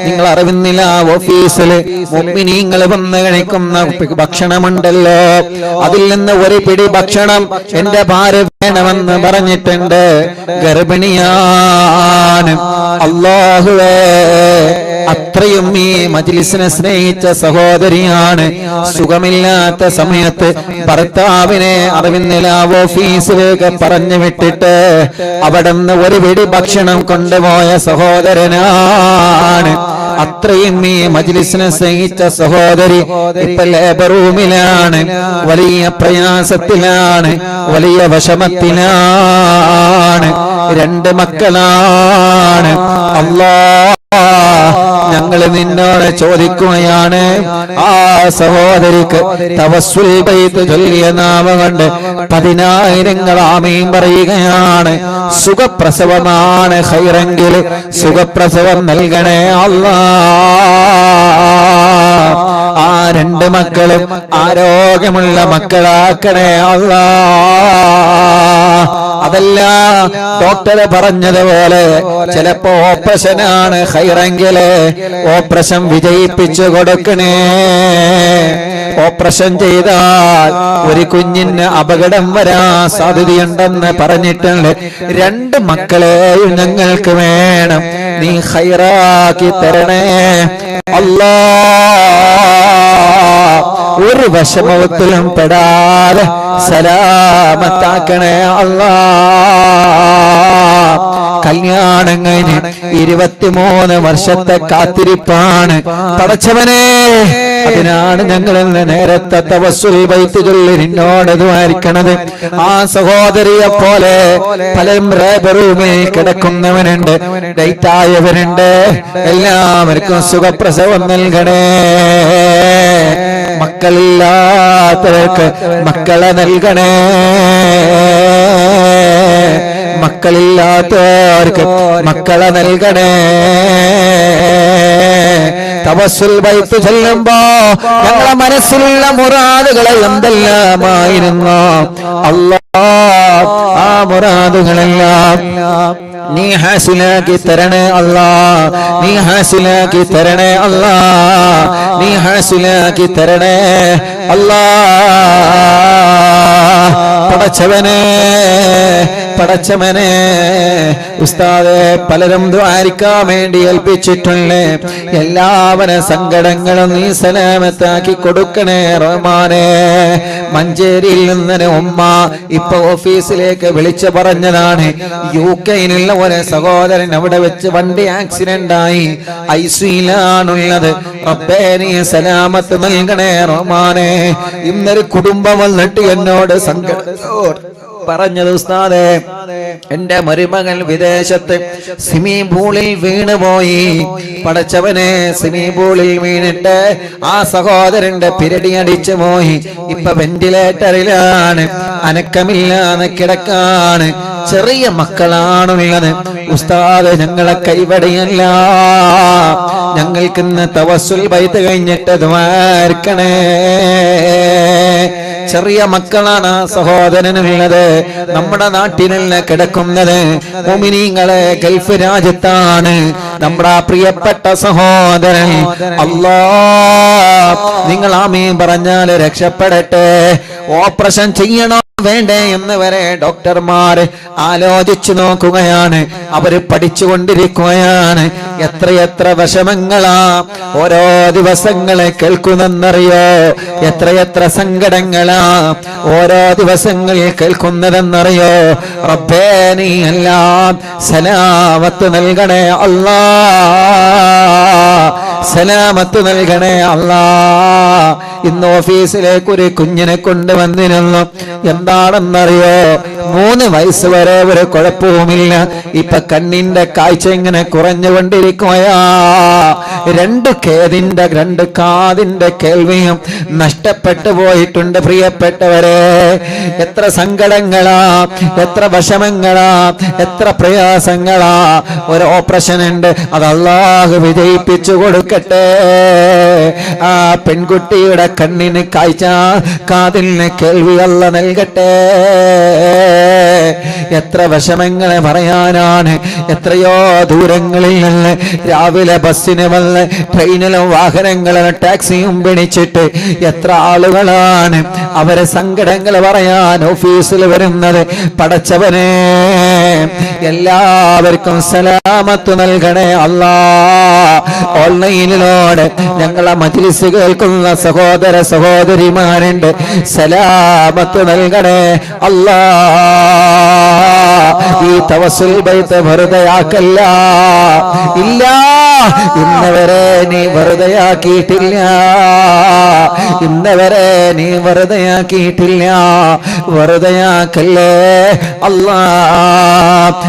നിങ്ങൾ അറിവുന്നില്ല, ഓഫീസിൽ മുഅ്മിനീങ്ങൾ വന്ന് കഴിക്കുന്ന ഭക്ഷണമുണ്ടല്ലോ, അതിൽ നിന്ന് ഒരു പിടി ഭക്ഷണം എന്റെ ഭാര്യ വേണമെന്ന് പറഞ്ഞിട്ടുണ്ട്. ഗർഭിണിയാണ്. അല്ലാഹുവേ അത്രയും ഈ മജ്ലിസിനെ സ്നേഹിച്ച സഹോദരിയാണ്. സുഖമില്ലാത്ത സമയത്ത് ഭർത്താവിനെ അറിവിന്നില്ല ഓഫീസിലേക്ക് പറഞ്ഞു വിട്ടിട്ട് അവിടെ നിന്ന് ഒരു പിടി ഭക്ഷണം കൊണ്ടുപോയ സഹോദരനാണ്. അത്രയും ഈ മജ്ലിസിനെ സ്നേഹിച്ച സഹോദരി ഇപ്പൊ ലേബർ റൂമിലാണ്, വലിയ പ്രയാസത്തിലാണ്, വലിയ വിഷമത്തിലാണ്. 2 മക്കളാണ്. അല്ലാഹ് ഞങ്ങൾ നിന്നോട് ചോദിക്കുകയാണ്, ആ സഹോദരിക്ക് തവസ്സുൽ ബൈത്ത് ചൊല്ലിയ നാമം കൊണ്ട് 10,000 ആമീൻ പറയുകയാണ്. സുഖപ്രസവമാണ് ഖൈറെങ്കിൽ സുഖപ്രസവം നൽകണേ അല്ലാഹ്. ആ 2 മക്കളും ആരോഗ്യമുള്ള മക്കളാക്കണേ അല്ലാഹ്. അതല്ല ഡോക്ടർ പറഞ്ഞതുപോലെ ചിലപ്പോ ഓപ്പറേഷനാണ് ഖൈറെങ്കില് ഓപ്പറേഷൻ വിജയിപ്പിച്ചു കൊടുക്കണേ. ഓപ്പറേഷൻ ചെയ്താൽ ഒരു കുഞ്ഞിന് അപകടം വരാൻ സാധ്യതയുണ്ടെന്ന് പറഞ്ഞിട്ടുണ്ട്. 2 മക്കളെയും ഞങ്ങൾക്ക് വേണം, നീ ഖൈറാക്കി തരണേ അല്ലാഹ്. ഒരു വിഷമത്തിലും പെടാതെ സലാമത്താക്കണേ അല്ലാഹ്. കല്യാണം കഴിഞ്ഞ് 23 വർഷത്തെ കാത്തിരിപ്പാണ്. പടച്ചവനെ അതിനാണ് ഞങ്ങൾ ഇന്ന് നേരത്തെ തവസ്സുൽ ബൈത്ത് ചൊല്ലി നിന്നോട് ദ്വാരിക്കണത്. ആ സഹോദരിയെ പോലെ പലരും റൂമിൽ കിടക്കുന്നവനുണ്ട്, ഡേറ്റ് ആയവരുണ്ട്. എല്ലാവർക്കും സുഖപ്രസവം നൽകണേ. മക്കളില്ലാത്തവർക്ക് മക്കളെ നൽകണേ. മക്കളില്ലാത്തവർക്ക് മക്കളെ നൽകണേ. തവസ്സുൽ ബൈത്ത് ചൊല്ലുമ്പോ ഞങ്ങളെ മനസ്സിലുള്ള മുറാദുകളെ എന്തെല്ലാമായിരുന്നു അല്ലാഹ്, ആ മുറാദുകളെല്ലാം നീ ഹാസിലാക്കി തരണേ അല്ലാഹ്, നീ ഹാസിലാക്കി തരണേ അല്ലാഹ്, നീ ഹാസിലാക്കി തരണേ അല്ലാഹ്. പടച്ചവനെ ഉസ്താദെ പലരും ദ്വാരിക്കാൻ വേണ്ടി ഏൽപ്പിച്ചിട്ടുള്ളേ എല്ലാവരെ സങ്കടങ്ങളും നീ സലാമത്താക്കി കൊടുക്കണേ റഹ്മാനെ. മഞ്ചേരിയിൽ നിന്ന് ഉമ്മ ഇപ്പൊ ഓഫീസിലേക്ക് വിളിച്ചു പറഞ്ഞതാണ്, UK-യിലുള്ള ഒരു സഹോദരൻ അവിടെ വെച്ച് വണ്ടി ആക്സിഡന്റ് ആയി ICUയിലാണുള്ളത്. റബ്ബേ നീ സലാമത്ത് നൽകണേ റഹ്മാനെ. ഇന്നൊരു കുടുംബം വന്നിട്ട് എന്നോട് പറഞ്ഞത്, ഉസ്താദേ എന്റെ മരുമകൻ വിദേശത്ത് സ്വിമ്മിംഗ് പൂളിൽ വീണുപോയി. പടച്ചവനെ, സ്വിമ്മിംഗ് പൂളിൽ വീണിട്ട് ആ സഹോദരന്റെ പിരടി അടിച്ചു പോയി. ഇപ്പൊ വെന്റിലേറ്ററിലാണ്, അനക്കമില്ലാതെ കിടക്കാണ്. ചെറിയ മക്കളാണുള്ളത്. ഉസ്താദ് ഞങ്ങളെ കൈവടിയല്ല, ഞങ്ങൾക്കിന്ന് തവസ്സുൽ ബൈത്ത് കഴിഞ്ഞിട്ട് ദ്വാരിക്കണേ. ചെറിയ മക്കളാണ് സഹോദരനുള്ളത്. നമ്മുടെ നാട്ടിലല്ല കിടക്കുന്നത്, മുഅ്മിനീങ്ങളെ ഗൾഫ് രാജ്യത്താണ് നമ്മുടെ പ്രിയപ്പെട്ട സഹോദരൻ. അല്ലാഹ് നിങ്ങൾ ആമീൻ പറഞ്ഞാൽ രക്ഷപ്പെടട്ടെ. ഓപ്പറേഷൻ ചെയ്യണോ വേണ്ടേ എന്ന് വരെ ഡോക്ടർമാർ ആലോചിച്ചു നോക്കുകയാണ്. അവര് പഠിച്ചുകൊണ്ടിരിക്കുകയാണ്. എത്രയെത്ര വിഷമങ്ങളാ ഓരോ ദിവസങ്ങളെ കേൾക്കുന്നെന്നറിയോ? എത്രയെത്ര സങ്കടങ്ങളാ ഓരോ ദിവസങ്ങളിൽ കേൾക്കുന്നതെന്നറിയോ? റബ്ബേ നീ എല്ലാം സലാമത്ത് നൽകണേ അല്ലാഹ്, സലാമത്ത് നൽകണേ അല്ലാഹ്. ഇന്ന് ഓഫീസിലേക്ക് ഒരു കുഞ്ഞിനെ കൊണ്ടുവന്നിരുന്നു. എന്താണെന്നറിയോ? 3 വയസ്സ് വരെ ഒരു കുഴപ്പവുമില്ല. ഇപ്പൊ കണ്ണിന്റെ കാഴ്ച ഇങ്ങനെ കുറഞ്ഞുകൊണ്ടിരിക്കുകയാ. 2 കാതിന്റെ കേൾവിയും നഷ്ടപ്പെട്ടു പോയിട്ടുണ്ട്. പ്രിയപ്പെട്ടവരെ, എത്ര സങ്കടങ്ങളാ, എത്ര വിഷമങ്ങളാ, എത്ര പ്രയാസങ്ങളാ. ഒരു ഓപ്പറേഷൻ ഉണ്ട്, അത് അല്ലാഹു വിജയിപ്പിച്ചു കൊടുക്കട്ടെ. ആ പെൺകുട്ടിയുടെ കണ്ണിന് കാഴ്ച, കാതിന് കേൾവി അല്ലാഹു നൽകട്ടെ. എത്ര വിഷമങ്ങളെ പറയാനാണ്. എത്രയോ ദൂരങ്ങളിൽ നിന്ന് രാവിലെ ബസ്സിന് വന്ന് ട്രെയിനിലും വാഹനങ്ങളിലും ടാക്സിയും പിടിച്ചിട്ട് എത്ര ആളുകളാണ് അവരെ സങ്കടങ്ങൾ പറയാൻ ഓഫീസിൽ വരുന്നത്. പടച്ചവനെ, എല്ലാവർക്കും സലാമത്ത് നൽകണേ അല്ലാഹ്. ഓൺലൈനിലൂടെ ഞങ്ങളെ മജ്ലിസ് കേൾക്കുന്ന സഹോദര സഹോദരിമാരുണ്ട്, സലാമത്ത് നൽകണേ അല്ലാഹ്. ഈ തവസ്സുൽ ബൈത്ത് വെറുതെയാക്കല്ല. ഇല്ല, ഇന്നവരെ നീ വെറുതെയാക്കിയിട്ടില്ല, ഇന്നവരെ നീ വെറുതെയാക്കിയിട്ടില്ല. വെറുതെയാക്കല്ലേ അല്ലാഹ്.